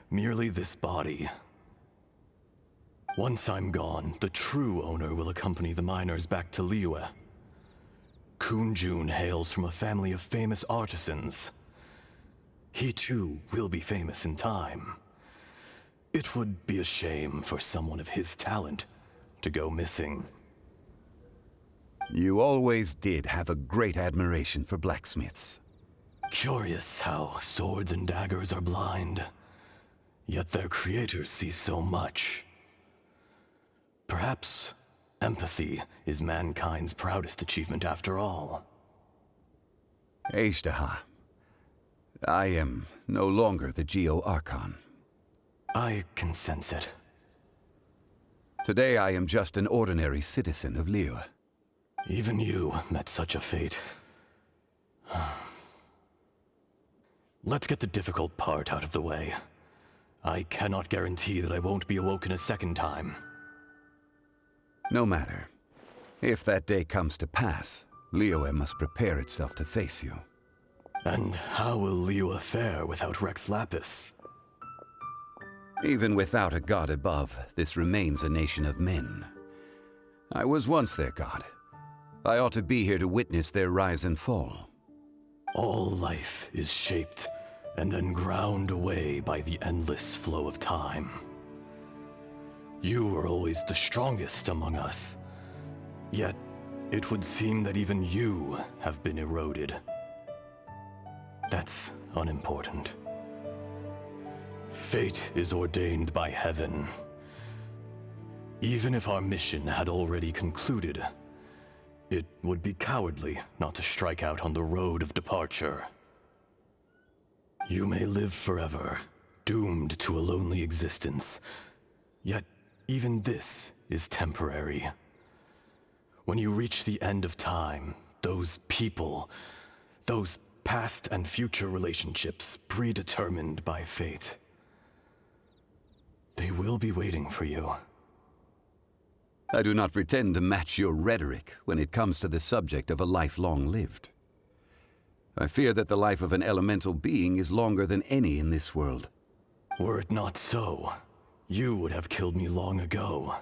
Merely this body. Once I'm gone, the true owner will accompany the miners back to Liyue. Kunjun hails from a family of famous artisans. He too will be famous in time. It would be a shame for someone of his talent to go missing. You always did have a great admiration for blacksmiths. Curious how swords and daggers are blind, yet their creators see so much. Perhaps empathy is mankind's proudest achievement after all. Ejderha, I am no longer the Geo-Archon. I can sense it. Today I am just an ordinary citizen of Liyue. Even you met such a fate. Let's get the difficult part out of the way. I cannot guarantee that I won't be awoken a second time. No matter. If that day comes to pass, Liyue must prepare itself to face you. And how will Liyue fare without Rex Lapis? Even without a god above, this remains a nation of men. I was once their god. I ought to be here to witness their rise and fall. All life is shaped and then ground away by the endless flow of time. You were always the strongest among us. Yet, it would seem that even you have been eroded. That's unimportant. Fate is ordained by heaven. Even if our mission had already concluded, it would be cowardly not to strike out on the road of departure. You may live forever, doomed to a lonely existence. Yet, even this is temporary. When you reach the end of time, those people, those past and future relationships predetermined by fate, they will be waiting for you. I do not pretend to match your rhetoric when it comes to the subject of a life long lived. I fear that the life of an elemental being is longer than any in this world. Were it not so, you would have killed me long ago,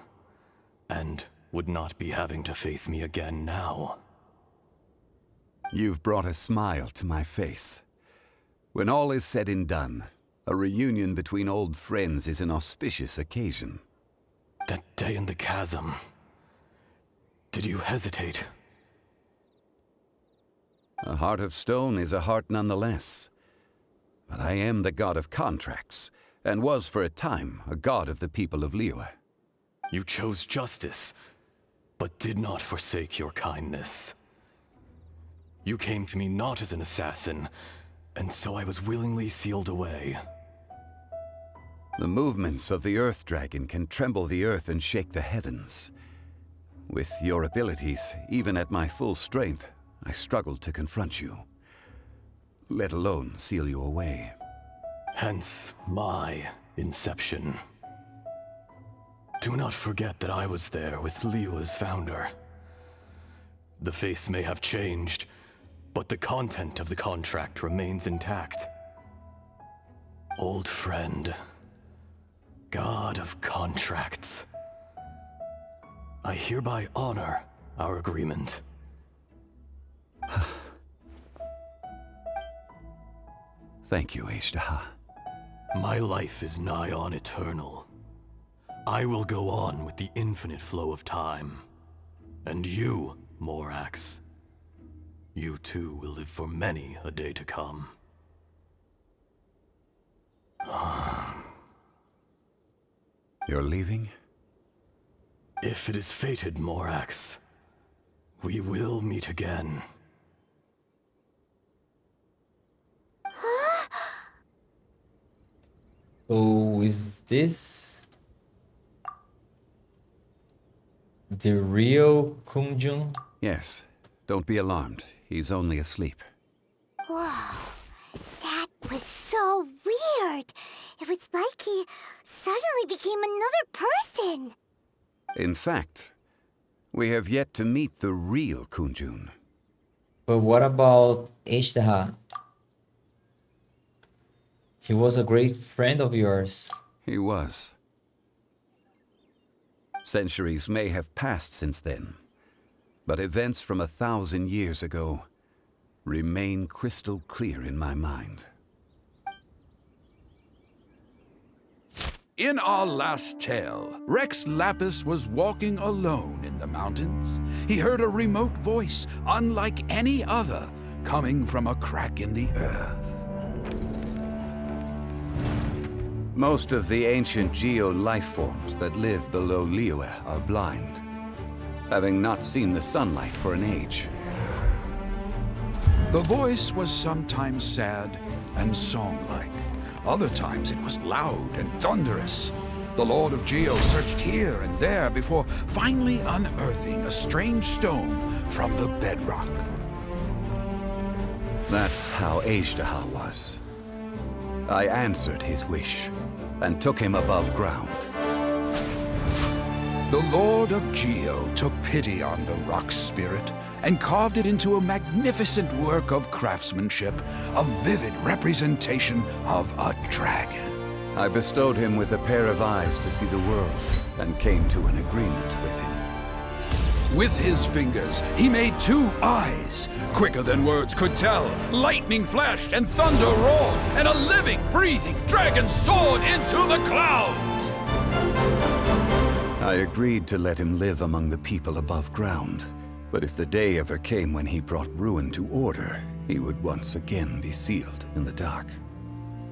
and would not be having to face me again now. You've brought a smile to my face. When all is said and done, a reunion between old friends is an auspicious occasion. That day in the chasm, did you hesitate? A heart of stone is a heart nonetheless. But I am the god of contracts, and was for a time a god of the people of Liyue. You chose justice, but did not forsake your kindness. You came to me not as an assassin, and so I was willingly sealed away. The movements of the Earth Dragon can tremble the earth and shake the heavens. With your abilities, even at my full strength, I struggled to confront you, let alone seal you away. Hence my inception. Do not forget that I was there with Liyue's founder. The face may have changed, but the content of the contract remains intact. Old friend, god of contracts, I hereby honor our agreement. Thank you, Ejderha. My life is nigh on eternal. I will go on with the infinite flow of time. And you, Morax, you too will live for many a day to come. You're leaving? If it is fated, Morax, we will meet again. Oh, is this the real Kunjun? Yes. Don't be alarmed. He's only asleep. Whoa, that was so weird. It was like he suddenly became another person. In fact, we have yet to meet the real Kunjun. But what about Ejderha? He was a great friend of yours. He was. Centuries may have passed since then, but events from 1,000 years ago remain crystal clear in my mind. In our last tale, Rex Lapis was walking alone in the mountains. He heard a remote voice, unlike any other, coming from a crack in the earth. Most of the ancient geo-life forms that live below Liyue are blind, having not seen the sunlight for an age. The voice was sometimes sad and song-like. Other times it was loud and thunderous. The Lord of Geo searched here and there before finally unearthing a strange stone from the bedrock. That's how Azhdaha was. I answered his wish and took him above ground. The Lord of Geo took pity on the rock spirit and carved it into a magnificent work of craftsmanship, a vivid representation of a dragon. I bestowed him with a pair of eyes to see the world and came to an agreement with him. With his fingers, he made 2 eyes. Quicker than words could tell, lightning flashed and thunder roared, and a living, breathing dragon soared into the clouds. I agreed to let him live among the people above ground. But if the day ever came when he brought ruin to order, he would once again be sealed in the dark.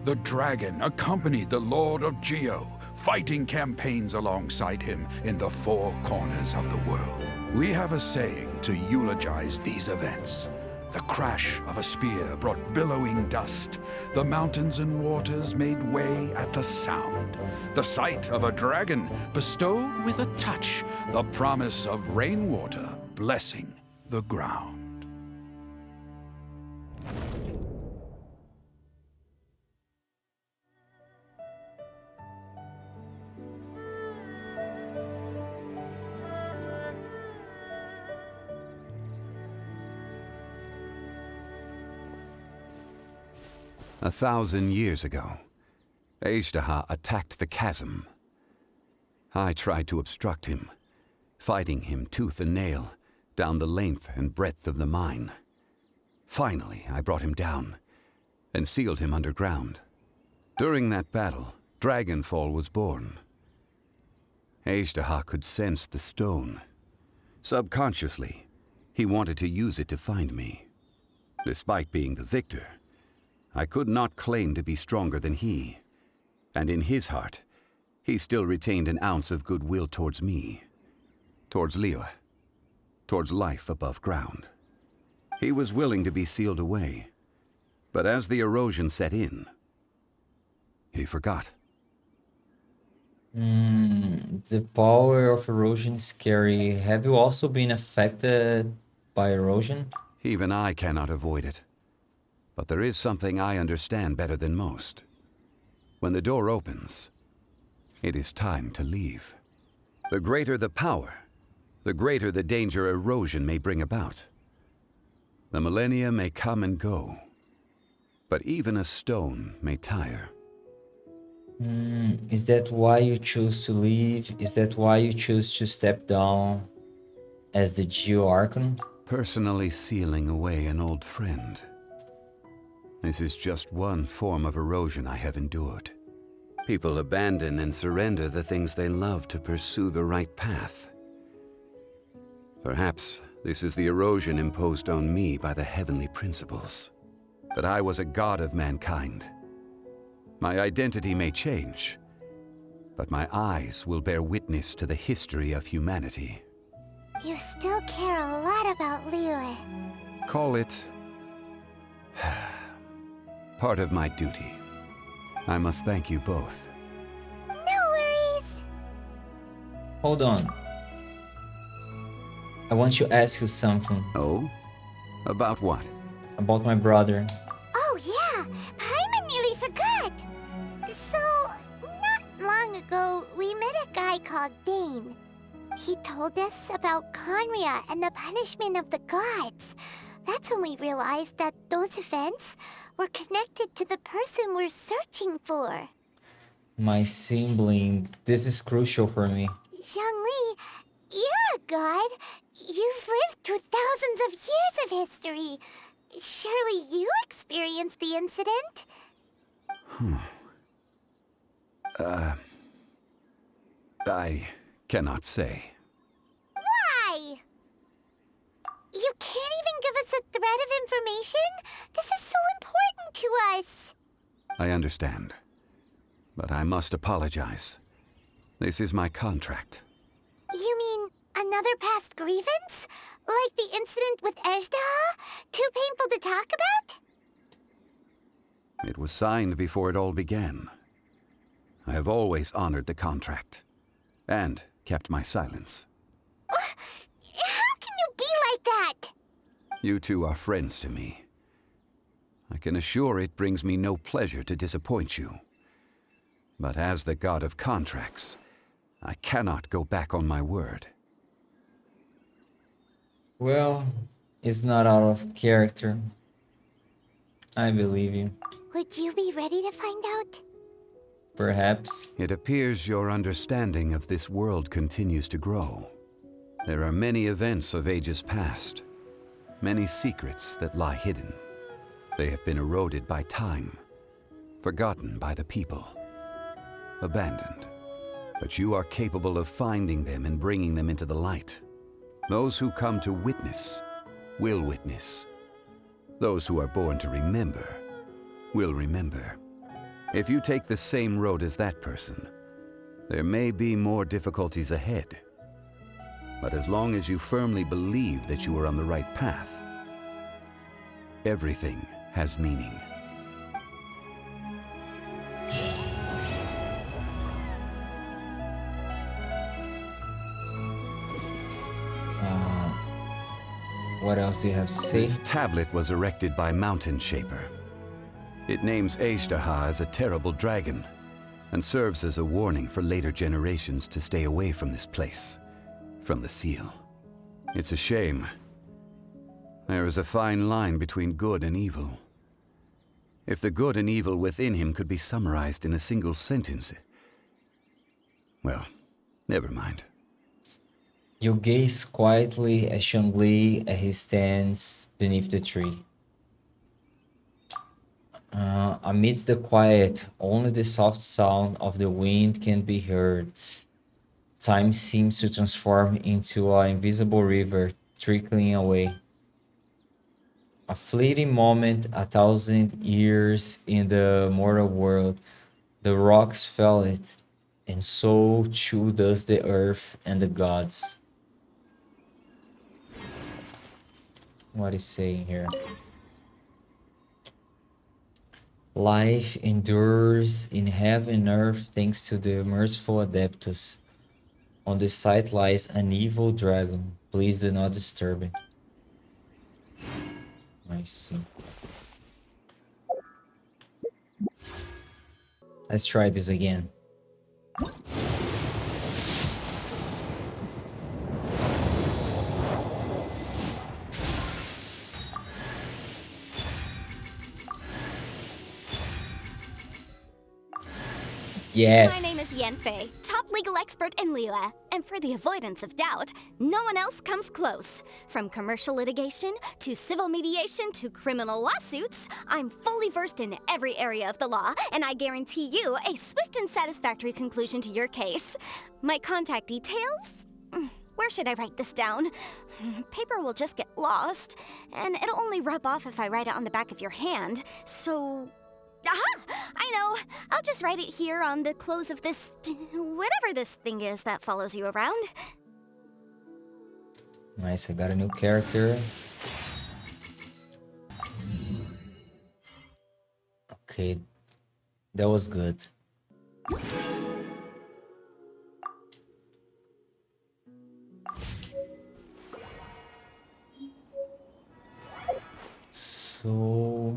The dragon accompanied the Lord of Geo, fighting campaigns alongside him in the 4 corners of the world. We have a saying to eulogize these events. The crash of a spear brought billowing dust. The mountains and waters made way at the sound. The sight of a dragon bestowed with a touch the promise of rainwater blessing the ground. A 1,000 years ago, Azhdaha attacked the chasm. I tried to obstruct him, fighting him tooth and nail down the length and breadth of the mine. Finally, I brought him down and sealed him underground. During that battle, Dragonfall was born. Azhdaha could sense the stone. Subconsciously, he wanted to use it to find me. Despite being the victor, I could not claim to be stronger than he, and in his heart, he still retained an ounce of goodwill towards me, towards Liyue, towards life above ground. He was willing to be sealed away, but as the erosion set in, he forgot. The power of erosion is scary. Have you also been affected by erosion? Even I cannot avoid it. But there is something I understand better than most. When the door opens, it is time to leave. The greater the power, the greater the danger erosion may bring about. The millennia may come and go, but even a stone may tire. Is that why you choose to leave? Is that why you choose to step down as the Geo Archon? Personally sealing away an old friend. This is just one form of erosion I have endured. People abandon and surrender the things they love to pursue the right path. Perhaps this is the erosion imposed on me by the heavenly principles. But I was a god of mankind. My identity may change, but my eyes will bear witness to the history of humanity. You still care a lot about Liyue. Call it part of my duty. I must thank you both. No worries. Hold on. I want to ask you something. Oh? About what? About my brother. Oh yeah, Paimon nearly forgot. So, not long ago, we met a guy called Dane. He told us about Conria and the punishment of the gods. That's when we realized that those events were connected to the person we're searching for. My sibling. This is crucial for me. Zhongli, you're a god. You've lived through thousands of years of history. Surely you experienced the incident? I cannot say. Why? You can't even give us a thread of information? This is so important to us. I understand. But I must apologize. This is my contract. You mean another past grievance? Like the incident with Ejda? Too painful to talk about? It was signed before it all began. I have always honored the contract. And kept my silence. How can you be like that? You two are friends to me. I can assure it brings me no pleasure to disappoint you. But as the god of contracts, I cannot go back on my word. Well, it's not out of character. I believe you. Would you be ready to find out? Perhaps. It appears your understanding of this world continues to grow. There are many events of ages past, many secrets that lie hidden. They have been eroded by time, forgotten by the people, abandoned. But you are capable of finding them and bringing them into the light. Those who come to witness will witness. Those who are born to remember will remember. If you take the same road as that person, there may be more difficulties ahead. But as long as you firmly believe that you are on the right path, everything has meaning. What else do you have to say? This tablet was erected by Mountain Shaper. It names Ejdaha as a terrible dragon, and serves as a warning for later generations to stay away from this place, from the seal. It's a shame. There is a fine line between good and evil. If the good and evil within him could be summarized in a single sentence... Well, never mind. You gaze quietly at Zhongli as he stands beneath the tree. Amidst the quiet, only the soft sound of the wind can be heard. Time seems to transform into an invisible river trickling away. A fleeting moment, 1,000 years in the mortal world. The rocks feel it, and so too does the earth and the gods. What is saying here? Life endures in heaven and earth thanks to the merciful Adeptus. On the site lies an evil dragon. Please do not disturb it. I see. Let's try this again. Yes. My name is Yanfei, top legal expert in Liyue, and for the avoidance of doubt, no one else comes close. From commercial litigation, to civil mediation, to criminal lawsuits, I'm fully versed in every area of the law, and I guarantee you a swift and satisfactory conclusion to your case. My contact details? Where should I write this down? Paper will just get lost, and it'll only rub off if I write it on the back of your hand, so... Aha! I know. I'll just write it here on the close of this... whatever this thing is that follows you around. Nice, I got a new character. Okay, that was good. So...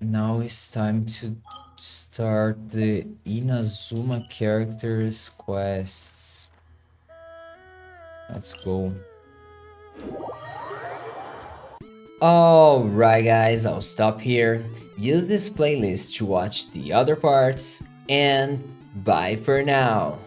now it's time to start the Inazuma characters quests. Let's go. Alright guys, I'll stop here. Use this playlist to watch the other parts, and bye for now.